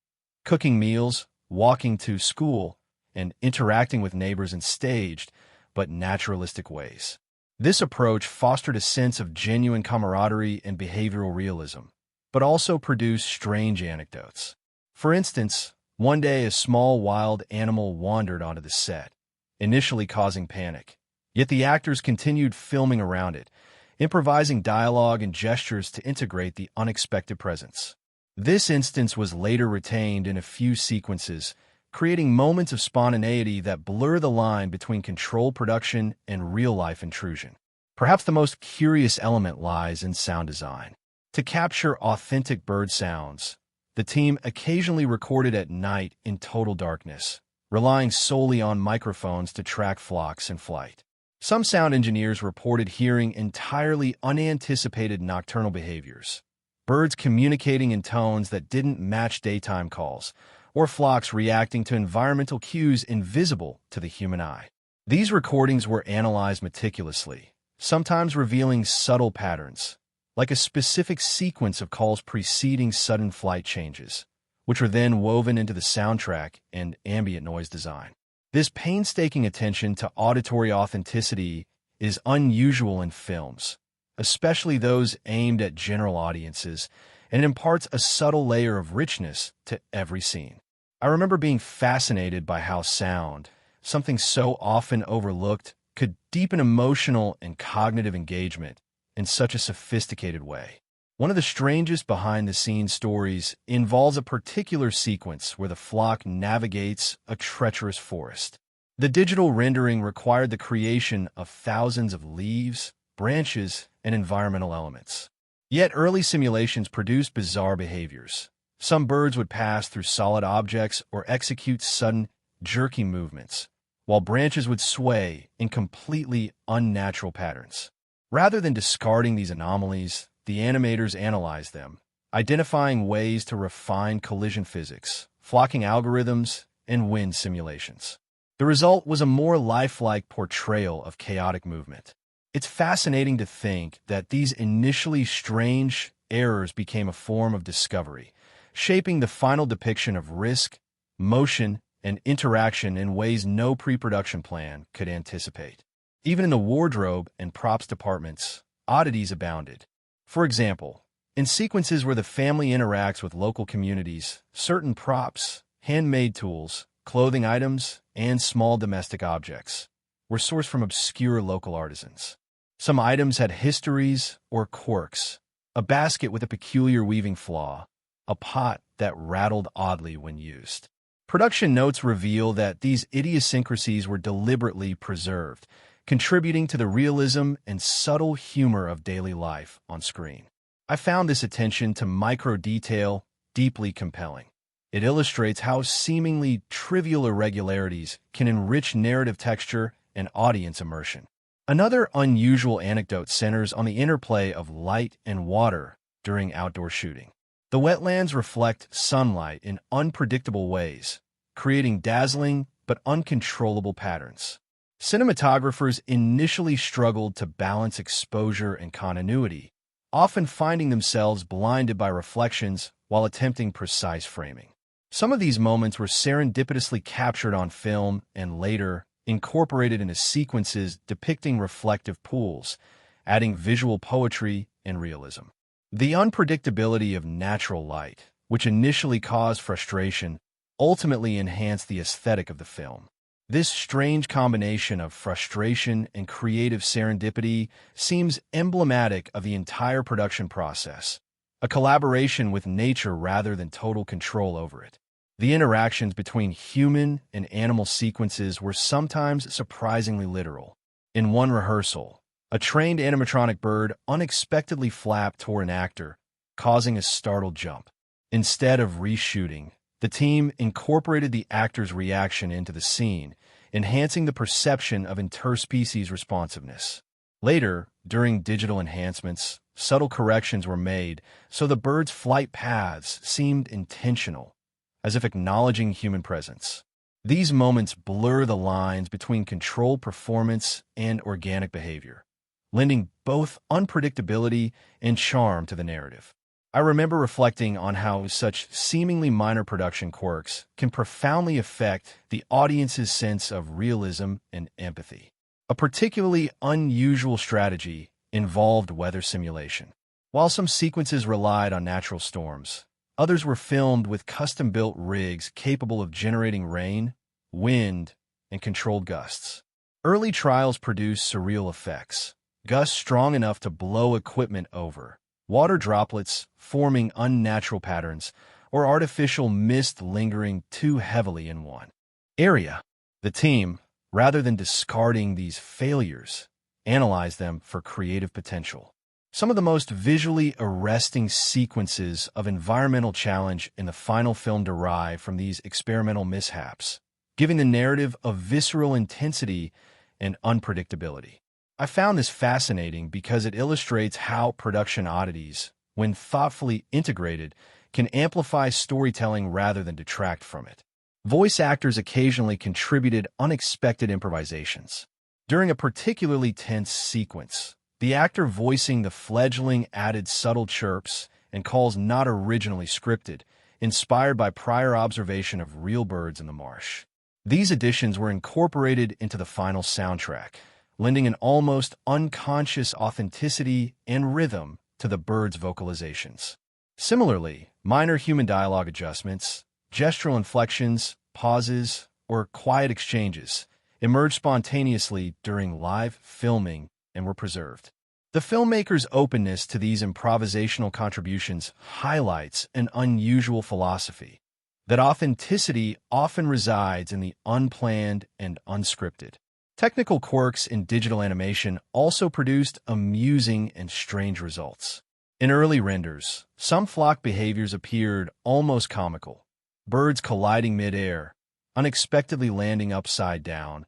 Speaker 1: Cooking meals, walking to school, and interacting with neighbors in staged but naturalistic ways. This approach fostered a sense of genuine camaraderie and behavioral realism, but also produced strange anecdotes. For instance, one day a small wild animal wandered onto the set, initially causing panic. Yet the actors continued filming around it, improvising dialogue and gestures to integrate the unexpected presence. This instance was later retained in a few sequences, creating moments of spontaneity that blur the line between controlled production and real-life intrusion. Perhaps the most curious element lies in sound design. To capture authentic bird sounds, the team occasionally recorded at night in total darkness, relying solely on microphones to track flocks in flight. Some sound engineers reported hearing entirely unanticipated nocturnal behaviors, birds communicating in tones that didn't match daytime calls, or flocks reacting to environmental cues invisible to the human eye. These recordings were analyzed meticulously, sometimes revealing subtle patterns, like a specific sequence of calls preceding sudden flight changes, which were then woven into the soundtrack and ambient noise design. This painstaking attention to auditory authenticity is unusual in films, especially those aimed at general audiences, and imparts a subtle layer of richness to every scene. I remember being fascinated by how sound, something so often overlooked, could deepen emotional and cognitive engagement in such a sophisticated way. One of the strangest behind-the-scenes stories involves a particular sequence where the flock navigates a treacherous forest. The digital rendering required the creation of thousands of leaves, branches, and environmental elements. Yet early simulations produced bizarre behaviors. Some birds would pass through solid objects or execute sudden, jerky movements, while branches would sway in completely unnatural patterns. Rather than discarding these anomalies, the animators analyzed them, identifying ways to refine collision physics, flocking algorithms, and wind simulations. The result was a more lifelike portrayal of chaotic movement. It's fascinating to think that these initially strange errors became a form of discovery, shaping the final depiction of risk, motion, and interaction in ways no pre-production plan could anticipate. Even in the wardrobe and props departments, oddities abounded. For example, in sequences where the family interacts with local communities, certain props, handmade tools, clothing items, and small domestic objects were sourced from obscure local artisans. Some items had histories or quirks, a basket with a peculiar weaving flaw, a pot that rattled oddly when used. Production notes reveal that these idiosyncrasies were deliberately preserved, contributing to the realism and subtle humor of daily life on screen. I found this attention to micro-detail deeply compelling. It illustrates how seemingly trivial irregularities can enrich narrative texture and audience immersion. Another unusual anecdote centers on the interplay of light and water during outdoor shooting. The wetlands reflect sunlight in unpredictable ways, creating dazzling but uncontrollable patterns. Cinematographers initially struggled to balance exposure and continuity, often finding themselves blinded by reflections while attempting precise framing. Some of these moments were serendipitously captured on film and later incorporated into sequences depicting reflective pools, adding visual poetry and realism. The unpredictability of natural light, which initially caused frustration, ultimately enhanced the aesthetic of the film. This strange combination of frustration and creative serendipity seems emblematic of the entire production process, a collaboration with nature rather than total control over it. The interactions between human and animal sequences were sometimes surprisingly literal. In one rehearsal, a trained animatronic bird unexpectedly flapped toward an actor, causing a startled jump. Instead of reshooting, The team incorporated the actor's reaction into the scene, enhancing the perception of interspecies responsiveness. Later, during digital enhancements, subtle corrections were made so the bird's flight paths seemed intentional, as if acknowledging human presence. These moments blur the lines between controlled performance and organic behavior, lending both unpredictability and charm to the narrative. I remember reflecting on how such seemingly minor production quirks can profoundly affect the audience's sense of realism and empathy. A particularly unusual strategy involved weather simulation. While some sequences relied on natural storms, others were filmed with custom-built rigs capable of generating rain, wind, and controlled gusts. Early trials produced surreal effects, gusts strong enough to blow equipment over, water droplets forming unnatural patterns, or artificial mist lingering too heavily in one area. The team, rather than discarding these failures, analyzed them for creative potential. Some of the most visually arresting sequences of environmental challenge in the final film derive from these experimental mishaps, giving the narrative a visceral intensity and unpredictability. I found this fascinating because it illustrates how production oddities, when thoughtfully integrated, can amplify storytelling rather than detract from it. Voice actors occasionally contributed unexpected improvisations. During a particularly tense sequence, the actor voicing the fledgling added subtle chirps and calls not originally scripted, inspired by prior observation of real birds in the marsh. These additions were incorporated into the final soundtrack, lending an almost unconscious authenticity and rhythm to the bird's vocalizations. Similarly, minor human dialogue adjustments, gestural inflections, pauses, or quiet exchanges emerged spontaneously during live filming and were preserved. The filmmaker's openness to these improvisational contributions highlights an unusual philosophy, that authenticity often resides in the unplanned and unscripted. Technical quirks in digital animation also produced amusing and strange results. In early renders, some flock behaviors appeared almost comical. Birds colliding mid-air, unexpectedly landing upside down,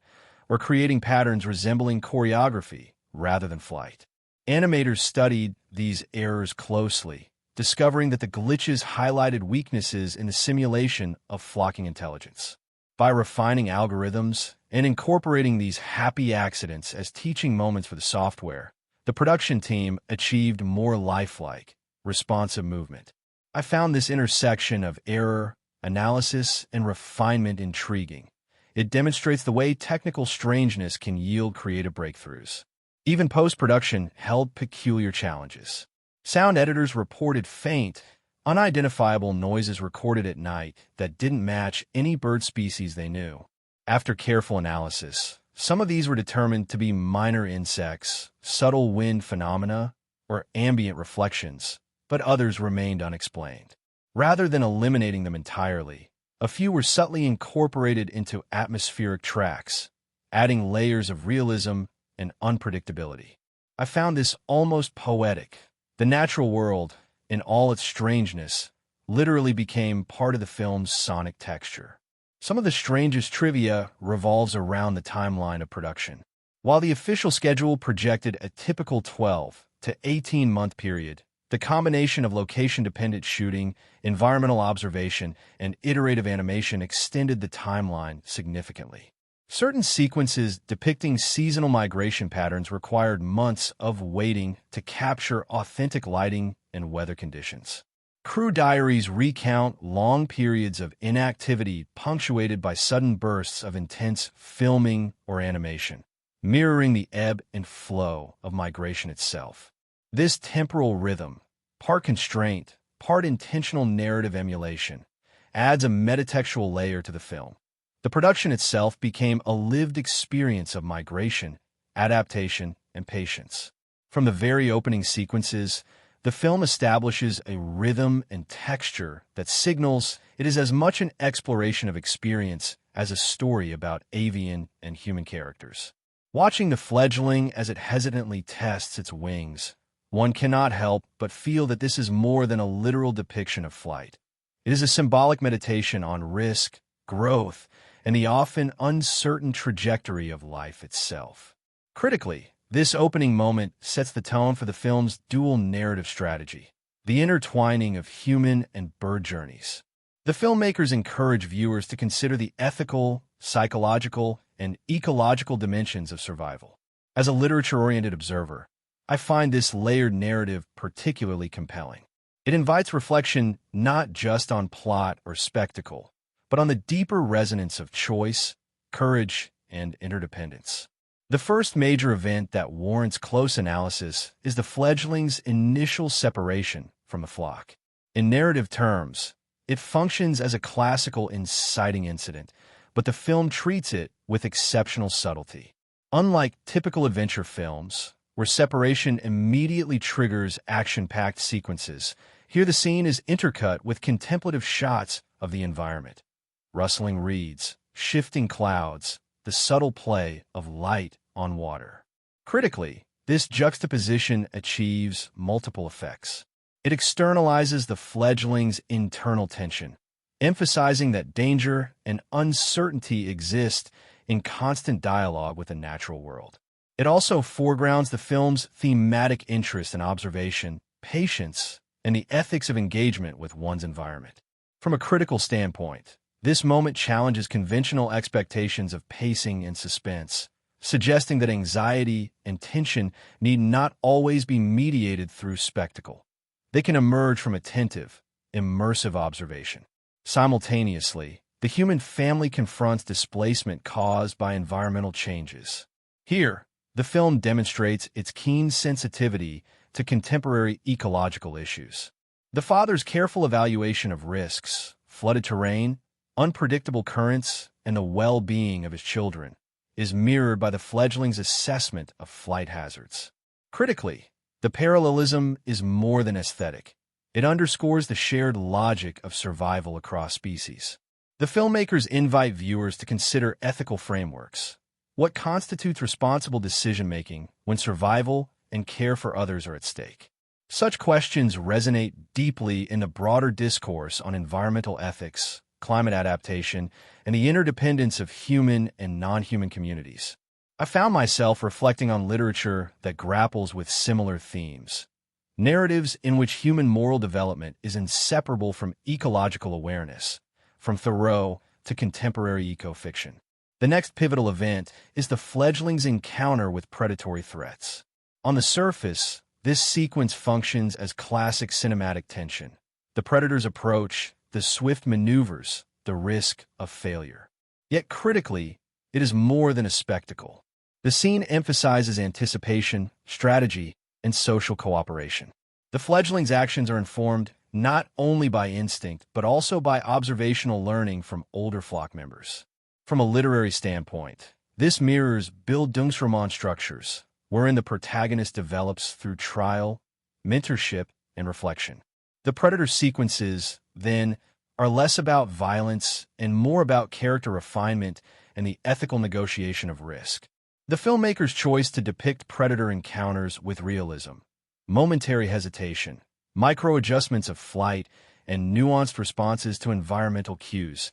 Speaker 1: or creating patterns resembling choreography rather than flight. Animators studied these errors closely, discovering that the glitches highlighted weaknesses in the simulation of flocking intelligence. By refining algorithms and incorporating these happy accidents as teaching moments for the software, the production team achieved more lifelike, responsive movement. I found this intersection of error, analysis, and refinement intriguing. It demonstrates the way technical strangeness can yield creative breakthroughs. Even post-production held peculiar challenges. Sound editors reported faint, unidentifiable noises recorded at night that didn't match any bird species they knew. After careful analysis, some of these were determined to be minor insects, subtle wind phenomena, or ambient reflections, but others remained unexplained. Rather than eliminating them entirely, a few were subtly incorporated into atmospheric tracks, adding layers of realism and unpredictability. I found this almost poetic. The natural world, in all its strangeness, literally became part of the film's sonic texture. Some of the strangest trivia revolves around the timeline of production. While the official schedule projected a typical 12 to 18-month period, the combination of location-dependent shooting, environmental observation, and iterative animation extended the timeline significantly. Certain sequences depicting seasonal migration patterns required months of waiting to capture authentic lighting and weather conditions. Crew diaries recount long periods of inactivity punctuated by sudden bursts of intense filming or animation, mirroring the ebb and flow of migration itself. This temporal rhythm, part constraint, part intentional narrative emulation, adds a metatextual layer to the film. The production itself became a lived experience of migration, adaptation, and patience. From the very opening sequences, the film establishes a rhythm and texture that signals it is as much an exploration of experience as a story about avian and human characters. Watching the fledgling as it hesitantly tests its wings, one cannot help but feel that this is more than a literal depiction of flight. It is a symbolic meditation on risk, growth, and the often uncertain trajectory of life itself. Critically, this opening moment sets the tone for the film's dual narrative strategy, the intertwining of human and bird journeys. The filmmakers encourage viewers to consider the ethical, psychological, and ecological dimensions of survival. As a literature-oriented observer, I find this layered narrative particularly compelling. It invites reflection not just on plot or spectacle, but on the deeper resonance of choice, courage, and interdependence. The first major event that warrants close analysis is the fledgling's initial separation from the flock. In narrative terms, it functions as a classical inciting incident, but the film treats it with exceptional subtlety. Unlike typical adventure films, where separation immediately triggers action-packed sequences, here the scene is intercut with contemplative shots of the environment. Rustling reeds, shifting clouds, the subtle play of light on water. Critically, this juxtaposition achieves multiple effects. It externalizes the fledgling's internal tension, emphasizing that danger and uncertainty exist in constant dialogue with the natural world. It also foregrounds the film's thematic interest in observation, patience, and the ethics of engagement with one's environment. From a critical standpoint, this moment challenges conventional expectations of pacing and suspense, suggesting that anxiety and tension need not always be mediated through spectacle. They can emerge from attentive, immersive observation. Simultaneously, the human family confronts displacement caused by environmental changes. Here, the film demonstrates its keen sensitivity to contemporary ecological issues. The father's careful evaluation of risks, flooded terrain, unpredictable currents, and the well-being of his children is mirrored by the fledgling's assessment of flight hazards. Critically, the parallelism is more than aesthetic. It underscores the shared logic of survival across species. The filmmakers invite viewers to consider ethical frameworks. What constitutes responsible decision-making when survival and care for others are at stake? Such questions resonate deeply in the broader discourse on environmental ethics, climate adaptation, and the interdependence of human and non-human communities. I found myself reflecting on literature that grapples with similar themes. Narratives in which human moral development is inseparable from ecological awareness, from Thoreau to contemporary eco-fiction. The next pivotal event is the fledgling's encounter with predatory threats. On the surface, this sequence functions as classic cinematic tension. The predator's approach, the swift maneuvers, the risk of failure. Yet critically, it is more than a spectacle. The scene emphasizes anticipation, strategy, and social cooperation. The fledgling's actions are informed not only by instinct, but also by observational learning from older flock members. From a literary standpoint, this mirrors Bildungsroman structures, wherein the protagonist develops through trial, mentorship, and reflection. The predator sequences, then, are less about violence and more about character refinement and the ethical negotiation of risk. The filmmaker's choice to depict predator encounters with realism, momentary hesitation, micro-adjustments of flight, and nuanced responses to environmental cues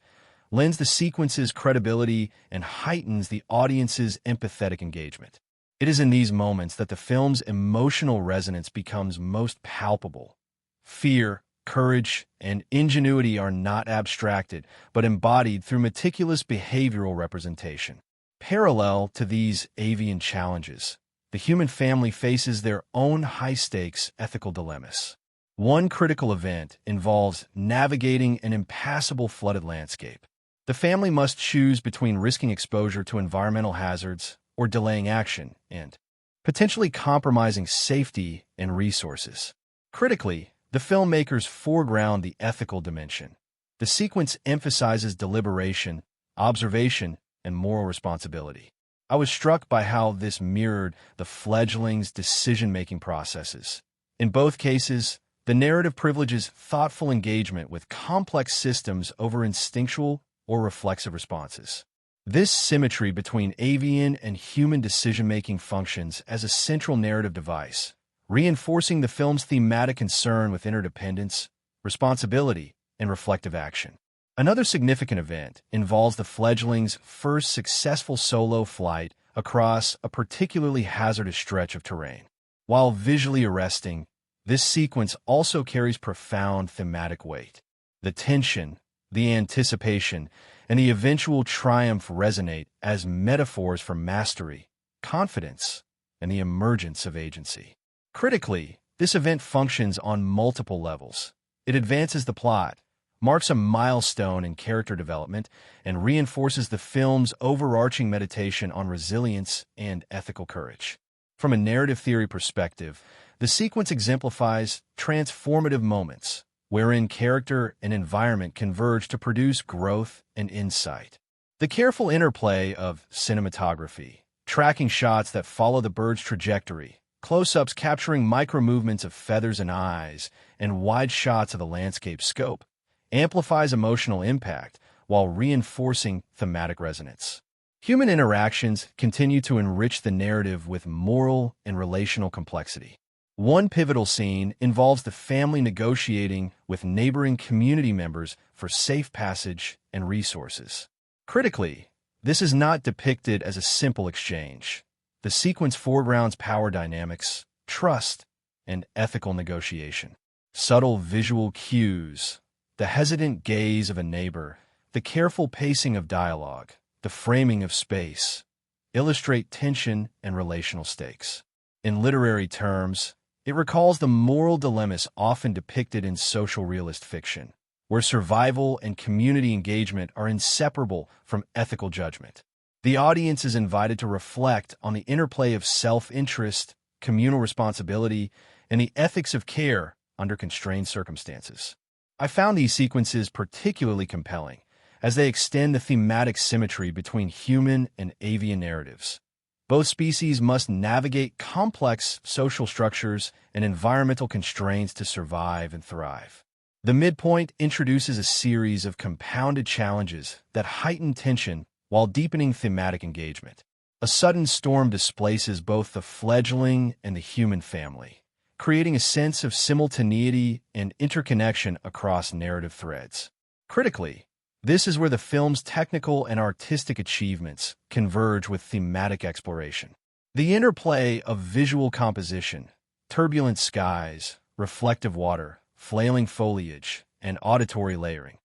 Speaker 1: lends the sequence's credibility and heightens the audience's empathetic engagement. It is in these moments that the film's emotional resonance becomes most palpable. Fear, courage, and ingenuity are not abstracted, but embodied through meticulous behavioral representation. Parallel to these avian challenges, the human family faces their own high-stakes ethical dilemmas. One critical event involves navigating an impassable flooded landscape. The family must choose between risking exposure to environmental hazards or delaying action and potentially compromising safety and resources. Critically, the filmmakers foreground the ethical dimension. The sequence emphasizes deliberation, observation, and moral responsibility. I was struck by how this mirrored the fledgling's decision-making processes. In both cases, the narrative privileges thoughtful engagement with complex systems over instinctual or reflexive responses. This symmetry between avian and human decision-making functions as a central narrative device, reinforcing the film's thematic concern with interdependence, responsibility, and reflective action. Another significant event involves the fledglings' first successful solo flight across a particularly hazardous stretch of terrain. While visually arresting, this sequence also carries profound thematic weight. The tension, the anticipation, and the eventual triumph resonate as metaphors for mastery, confidence, and the emergence of agency. Critically, this event functions on multiple levels. It advances the plot, marks a milestone in character development, and reinforces the film's overarching meditation on resilience and ethical courage. From a narrative theory perspective, the sequence exemplifies transformative moments, wherein character and environment converge to produce growth and insight. The careful interplay of cinematography, tracking shots that follow the bird's trajectory, close-ups capturing micro-movements of feathers and eyes, and wide shots of the landscape scope, amplifies emotional impact while reinforcing thematic resonance. Human interactions continue to enrich the narrative with moral and relational complexity. One pivotal scene involves the family negotiating with neighboring community members for safe passage and resources. Critically, this is not depicted as a simple exchange. The sequence foregrounds power dynamics, trust, and ethical negotiation. Subtle visual cues, the hesitant gaze of a neighbor, the careful pacing of dialogue, the framing of space, illustrate tension and relational stakes. In literary terms, it recalls the moral dilemmas often depicted in social realist fiction, where survival and community engagement are inseparable from ethical judgment. The audience is invited to reflect on the interplay of self-interest, communal responsibility, and the ethics of care under constrained circumstances. I found these sequences particularly compelling, as they extend the thematic symmetry between human and avian narratives. Both species must navigate complex social structures and environmental constraints to survive and thrive. The midpoint introduces a series of compounded challenges that heighten tension while deepening thematic engagement. A sudden storm displaces both the fledgling and the human family, creating a sense of simultaneity and interconnection across narrative threads. Critically, this is where the film's technical and artistic achievements converge with thematic exploration. The interplay of visual composition, turbulent skies, reflective water, flailing foliage, and auditory layering,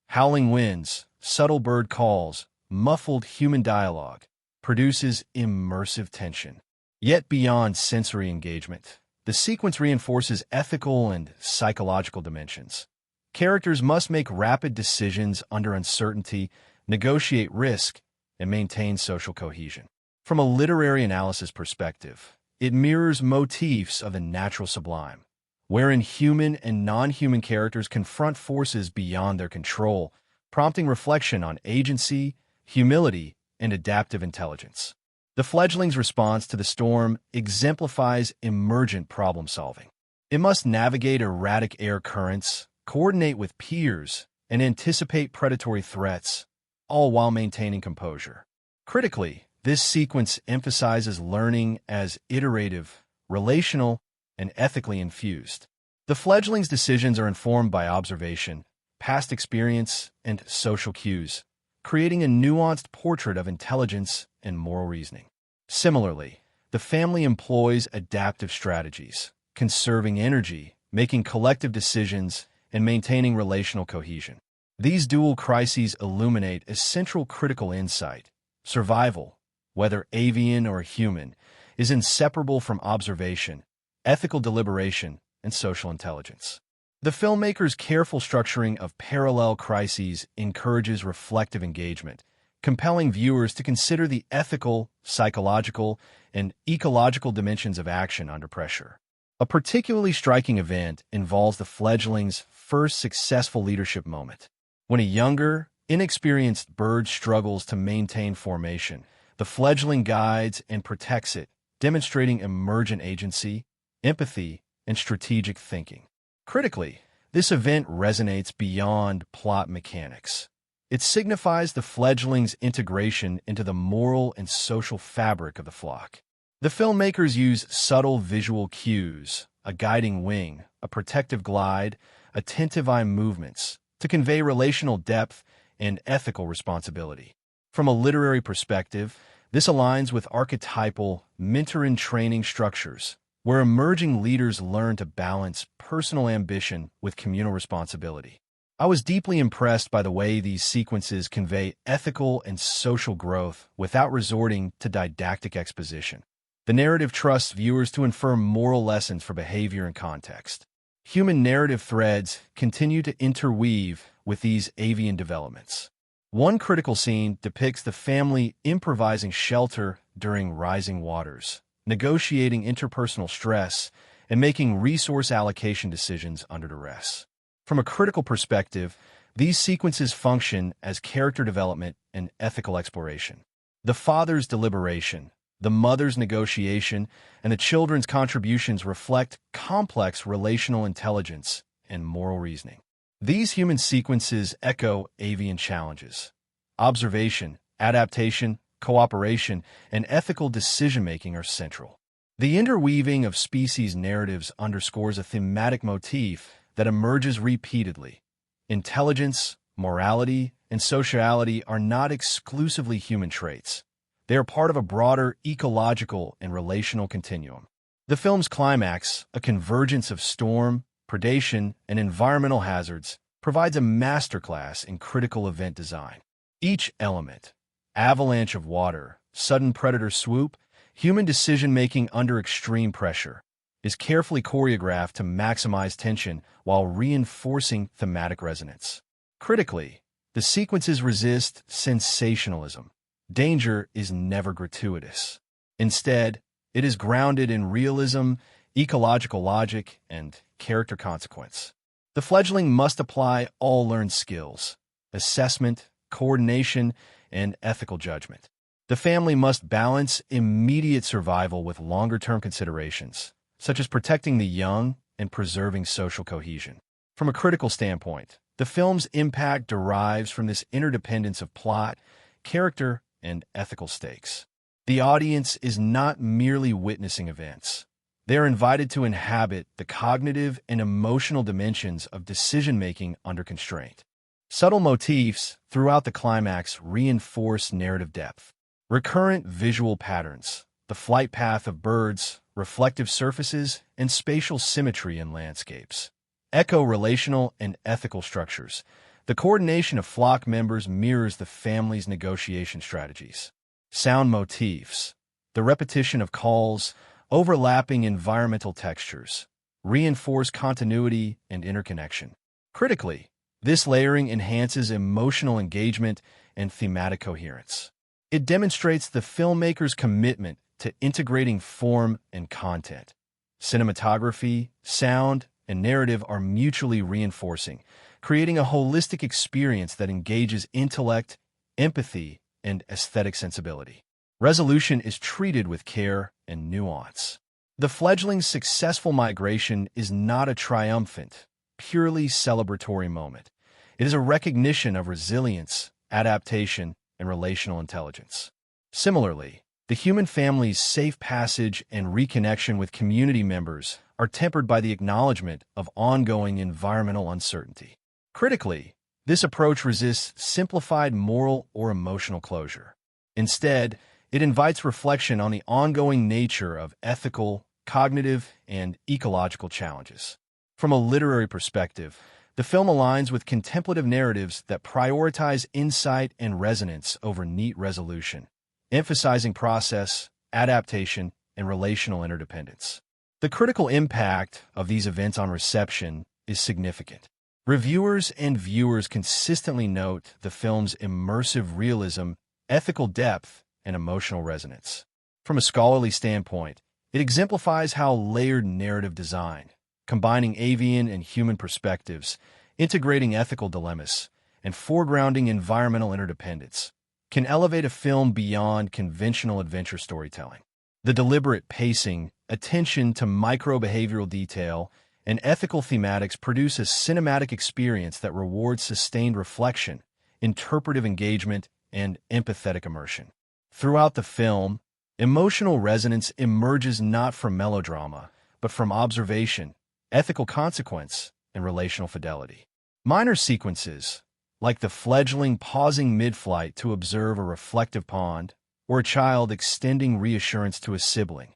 Speaker 1: howling winds, subtle bird calls, muffled human dialogue, produces immersive tension. Yet beyond sensory engagement, the sequence reinforces ethical and psychological dimensions. Characters must make rapid decisions under uncertainty, negotiate risk, and maintain social cohesion. From a literary analysis perspective, it mirrors motifs of the natural sublime, wherein human and non-human characters confront forces beyond their control, prompting reflection on agency, humility, and adaptive intelligence. The fledgling's response to the storm exemplifies emergent problem-solving. It must navigate erratic air currents, coordinate with peers, and anticipate predatory threats, all while maintaining composure. Critically, this sequence emphasizes learning as iterative, relational, and ethically infused. The fledgling's decisions are informed by observation, past experience, and social cues, creating a nuanced portrait of intelligence and moral reasoning. Similarly, the family employs adaptive strategies, conserving energy, making collective decisions, and maintaining relational cohesion. These dual crises illuminate a central critical insight. Survival, whether avian or human, is inseparable from observation, ethical deliberation, and social intelligence. The filmmaker's careful structuring of parallel crises encourages reflective engagement, compelling viewers to consider the ethical, psychological, and ecological dimensions of action under pressure. A particularly striking event involves the fledgling's first successful leadership moment. When a younger, inexperienced bird struggles to maintain formation, the fledgling guides and protects it, demonstrating emergent agency, empathy, and strategic thinking. Critically, this event resonates beyond plot mechanics. It signifies the fledgling's integration into the moral and social fabric of the flock. The filmmakers use subtle visual cues, a guiding wing, a protective glide, attentive eye movements, to convey relational depth and ethical responsibility. From a literary perspective, this aligns with archetypal mentor-in-training structures, where emerging leaders learn to balance personal ambition with communal responsibility. I was deeply impressed by the way these sequences convey ethical and social growth without resorting to didactic exposition. The narrative trusts viewers to infer moral lessons for behavior and context. Human narrative threads continue to interweave with these avian developments. One critical scene depicts the family improvising shelter during rising waters, negotiating interpersonal stress, and making resource allocation decisions under duress. From a critical perspective, these sequences function as character development and ethical exploration. The father's deliberation, the mother's negotiation, and the children's contributions reflect complex relational intelligence and moral reasoning. These human sequences echo avian challenges. Observation, adaptation, cooperation, and ethical decision-making are central. The interweaving of species narratives underscores a thematic motif that emerges repeatedly. Intelligence, morality, and sociality are not exclusively human traits. They are part of a broader ecological and relational continuum. The film's climax, a convergence of storm, predation, and environmental hazards, provides a masterclass in critical event design. Each element, avalanche of water, sudden predator swoop, human decision-making under extreme pressure, is carefully choreographed to maximize tension while reinforcing thematic resonance. Critically, the sequences resist sensationalism. Danger is never gratuitous. Instead, it is grounded in realism, ecological logic, and character consequence. The fledgling must apply all learned skills: assessment, coordination, and ethical judgment. The family must balance immediate survival with longer-term considerations, such as protecting the young and preserving social cohesion. From a critical standpoint, the film's impact derives from this interdependence of plot, character, and ethical stakes. The audience is not merely witnessing events. They are invited to inhabit the cognitive and emotional dimensions of decision-making under constraint. Subtle motifs throughout the climax reinforce narrative depth. Recurrent visual patterns, the flight path of birds, reflective surfaces, and spatial symmetry in landscapes, echo relational and ethical structures. The coordination of flock members mirrors the family's negotiation strategies. Sound motifs, the repetition of calls, overlapping environmental textures, reinforce continuity and interconnection. Critically, this layering enhances emotional engagement and thematic coherence. It demonstrates the filmmaker's commitment to integrating form and content. Cinematography, sound, and narrative are mutually reinforcing, creating a holistic experience that engages intellect, empathy, and aesthetic sensibility. Resolution is treated with care and nuance. The fledgling's successful migration is not a triumphant, purely celebratory moment. It is a recognition of resilience, adaptation, and relational intelligence. Similarly, the human family's safe passage and reconnection with community members are tempered by the acknowledgement of ongoing environmental uncertainty. Critically, this approach resists simplified moral or emotional closure. Instead, it invites reflection on the ongoing nature of ethical, cognitive, and ecological challenges. From a literary perspective, the film aligns with contemplative narratives that prioritize insight and resonance over neat resolution, emphasizing process, adaptation, and relational interdependence. The critical impact of these events on reception is significant. Reviewers and viewers consistently note the film's immersive realism, ethical depth, and emotional resonance. From a scholarly standpoint, it exemplifies how layered narrative design, combining avian and human perspectives, integrating ethical dilemmas, and foregrounding environmental interdependence, can elevate a film beyond conventional adventure storytelling. The deliberate pacing, attention to micro-behavioral detail, and ethical thematics produce a cinematic experience that rewards sustained reflection, interpretive engagement, and empathetic immersion. Throughout the film, emotional resonance emerges not from melodrama, but from observation, ethical consequence, and relational fidelity. Minor sequences, like the fledgling pausing mid-flight to observe a reflective pond, or a child extending reassurance to a sibling,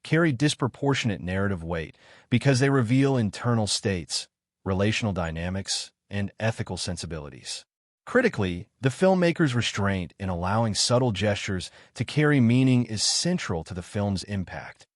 Speaker 1: carry disproportionate narrative weight because they reveal internal states, relational dynamics, and ethical sensibilities. Critically, the filmmaker's restraint in allowing subtle gestures to carry meaning is central to the film's impact.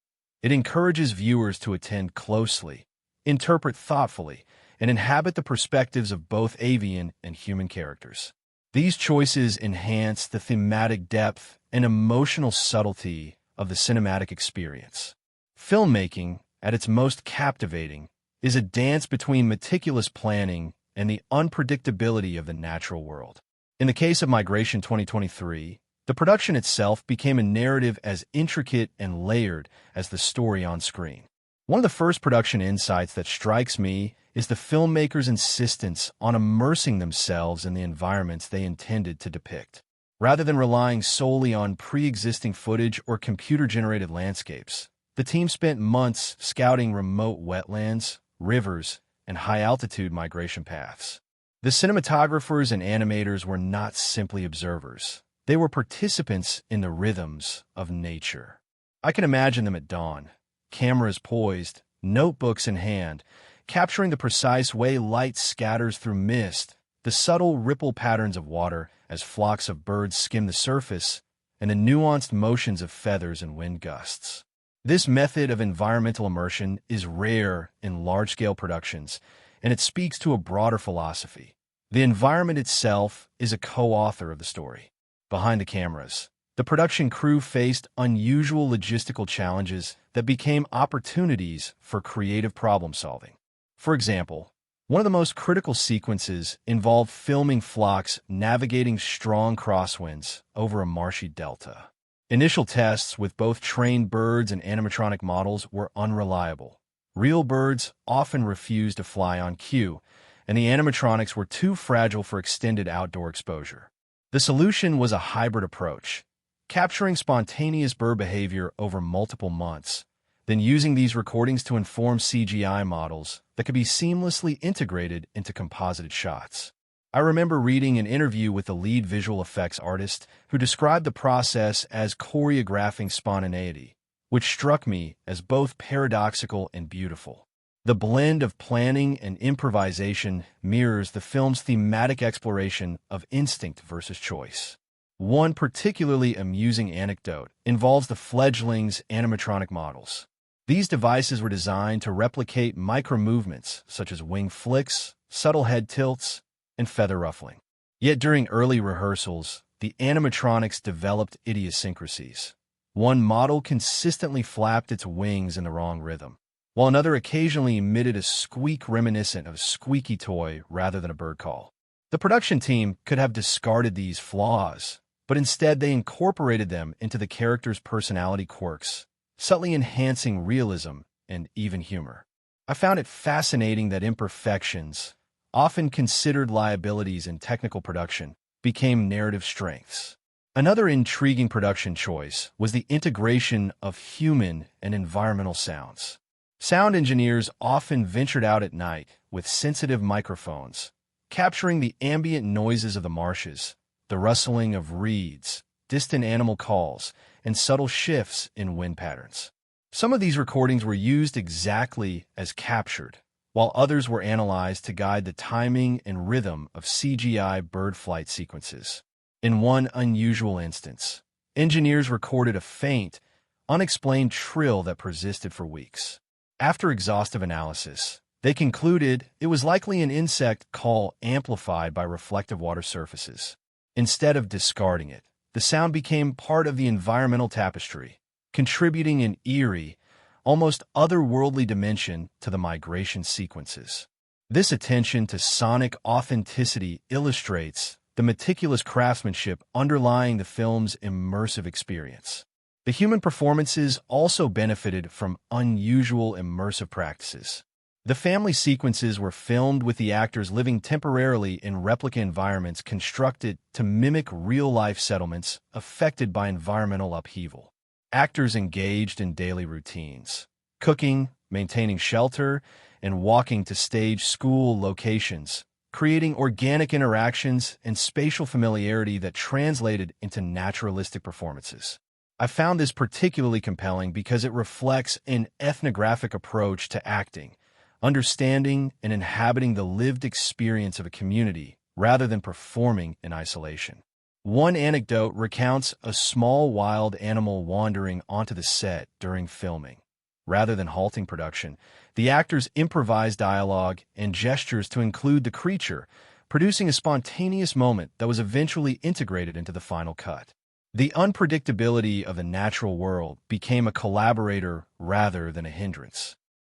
Speaker 1: It encourages viewers to attend closely, interpret thoughtfully, and inhabit the perspectives of both avian and human characters. These choices enhance the thematic depth and emotional subtlety of the cinematic experience. Filmmaking, at its most captivating, is a dance between meticulous planning and the unpredictability of the natural world. In the case of Migration 2023, the production itself became a narrative as intricate and layered as the story on screen. One of the first production insights that strikes me is the filmmaker's insistence on immersing themselves in the environments they intended to depict. Rather than relying solely on pre-existing footage or computer-generated landscapes, the team spent months scouting remote wetlands, rivers, and high-altitude migration paths. The cinematographers and animators were not simply observers. They were participants in the rhythms of nature. I can imagine them at dawn, cameras poised, notebooks in hand, capturing the precise way light scatters through mist, the subtle ripple patterns of water as flocks of birds skim the surface, and the nuanced motions of feathers and wind gusts. This method of environmental immersion is rare in large-scale productions, and it speaks to a broader philosophy. The environment itself is a co-author of the story. Behind the cameras, the production crew faced unusual logistical challenges that became opportunities for creative problem-solving. For example, one of the most critical sequences involved filming flocks navigating strong crosswinds over a marshy delta. Initial tests with both trained birds and animatronic models were unreliable. Real birds often refused to fly on cue, and the animatronics were too fragile for extended outdoor exposure. The solution was a hybrid approach, capturing spontaneous bird behavior over multiple months, then using these recordings to inform CGI models that could be seamlessly integrated into composited shots. I remember reading an interview with the lead visual effects artist who described the process as choreographing spontaneity, which struck me as both paradoxical and beautiful. The blend of planning and improvisation mirrors the film's thematic exploration of instinct versus choice. One particularly amusing anecdote involves the fledglings' animatronic models. These devices were designed to replicate micro-movements such as wing flicks, subtle head tilts, and feather ruffling. Yet during early rehearsals, the animatronics developed idiosyncrasies. One model consistently flapped its wings in the wrong rhythm, while another occasionally emitted a squeak reminiscent of a squeaky toy rather than a bird call. The production team could have discarded these flaws, but instead they incorporated them into the characters' personality quirks, subtly enhancing realism and even humor. I found it fascinating that imperfections, often considered liabilities in technical production, became narrative strengths. Another intriguing production choice was the integration of human and environmental sounds. Sound engineers often ventured out at night with sensitive microphones, capturing the ambient noises of the marshes, the rustling of reeds, distant animal calls, and subtle shifts in wind patterns. Some of these recordings were used exactly as captured, while others were analyzed to guide the timing and rhythm of CGI bird flight sequences. In one unusual instance, engineers recorded a faint, unexplained trill that persisted for weeks. After exhaustive analysis, they concluded it was likely an insect call amplified by reflective water surfaces. Instead of discarding it, the sound became part of the environmental tapestry, contributing an eerie, almost otherworldly dimension to the migration sequences. This attention to sonic authenticity illustrates the meticulous craftsmanship underlying the film's immersive experience. The human performances also benefited from unusual immersive practices. The family sequences were filmed with the actors living temporarily in replica environments constructed to mimic real-life settlements affected by environmental upheaval. Actors engaged in daily routines, cooking, maintaining shelter, and walking to stage school locations, creating organic interactions and spatial familiarity that translated into naturalistic performances. I found this particularly compelling because it reflects an ethnographic approach to acting, understanding and inhabiting the lived experience of a community rather than performing in isolation. One anecdote recounts a small wild animal wandering onto the set during filming. Rather than halting production, the actors improvised dialogue and gestures to include the creature, producing a spontaneous moment that was eventually integrated into the final cut. The unpredictability of the natural world became a collaborator rather than a hindrance.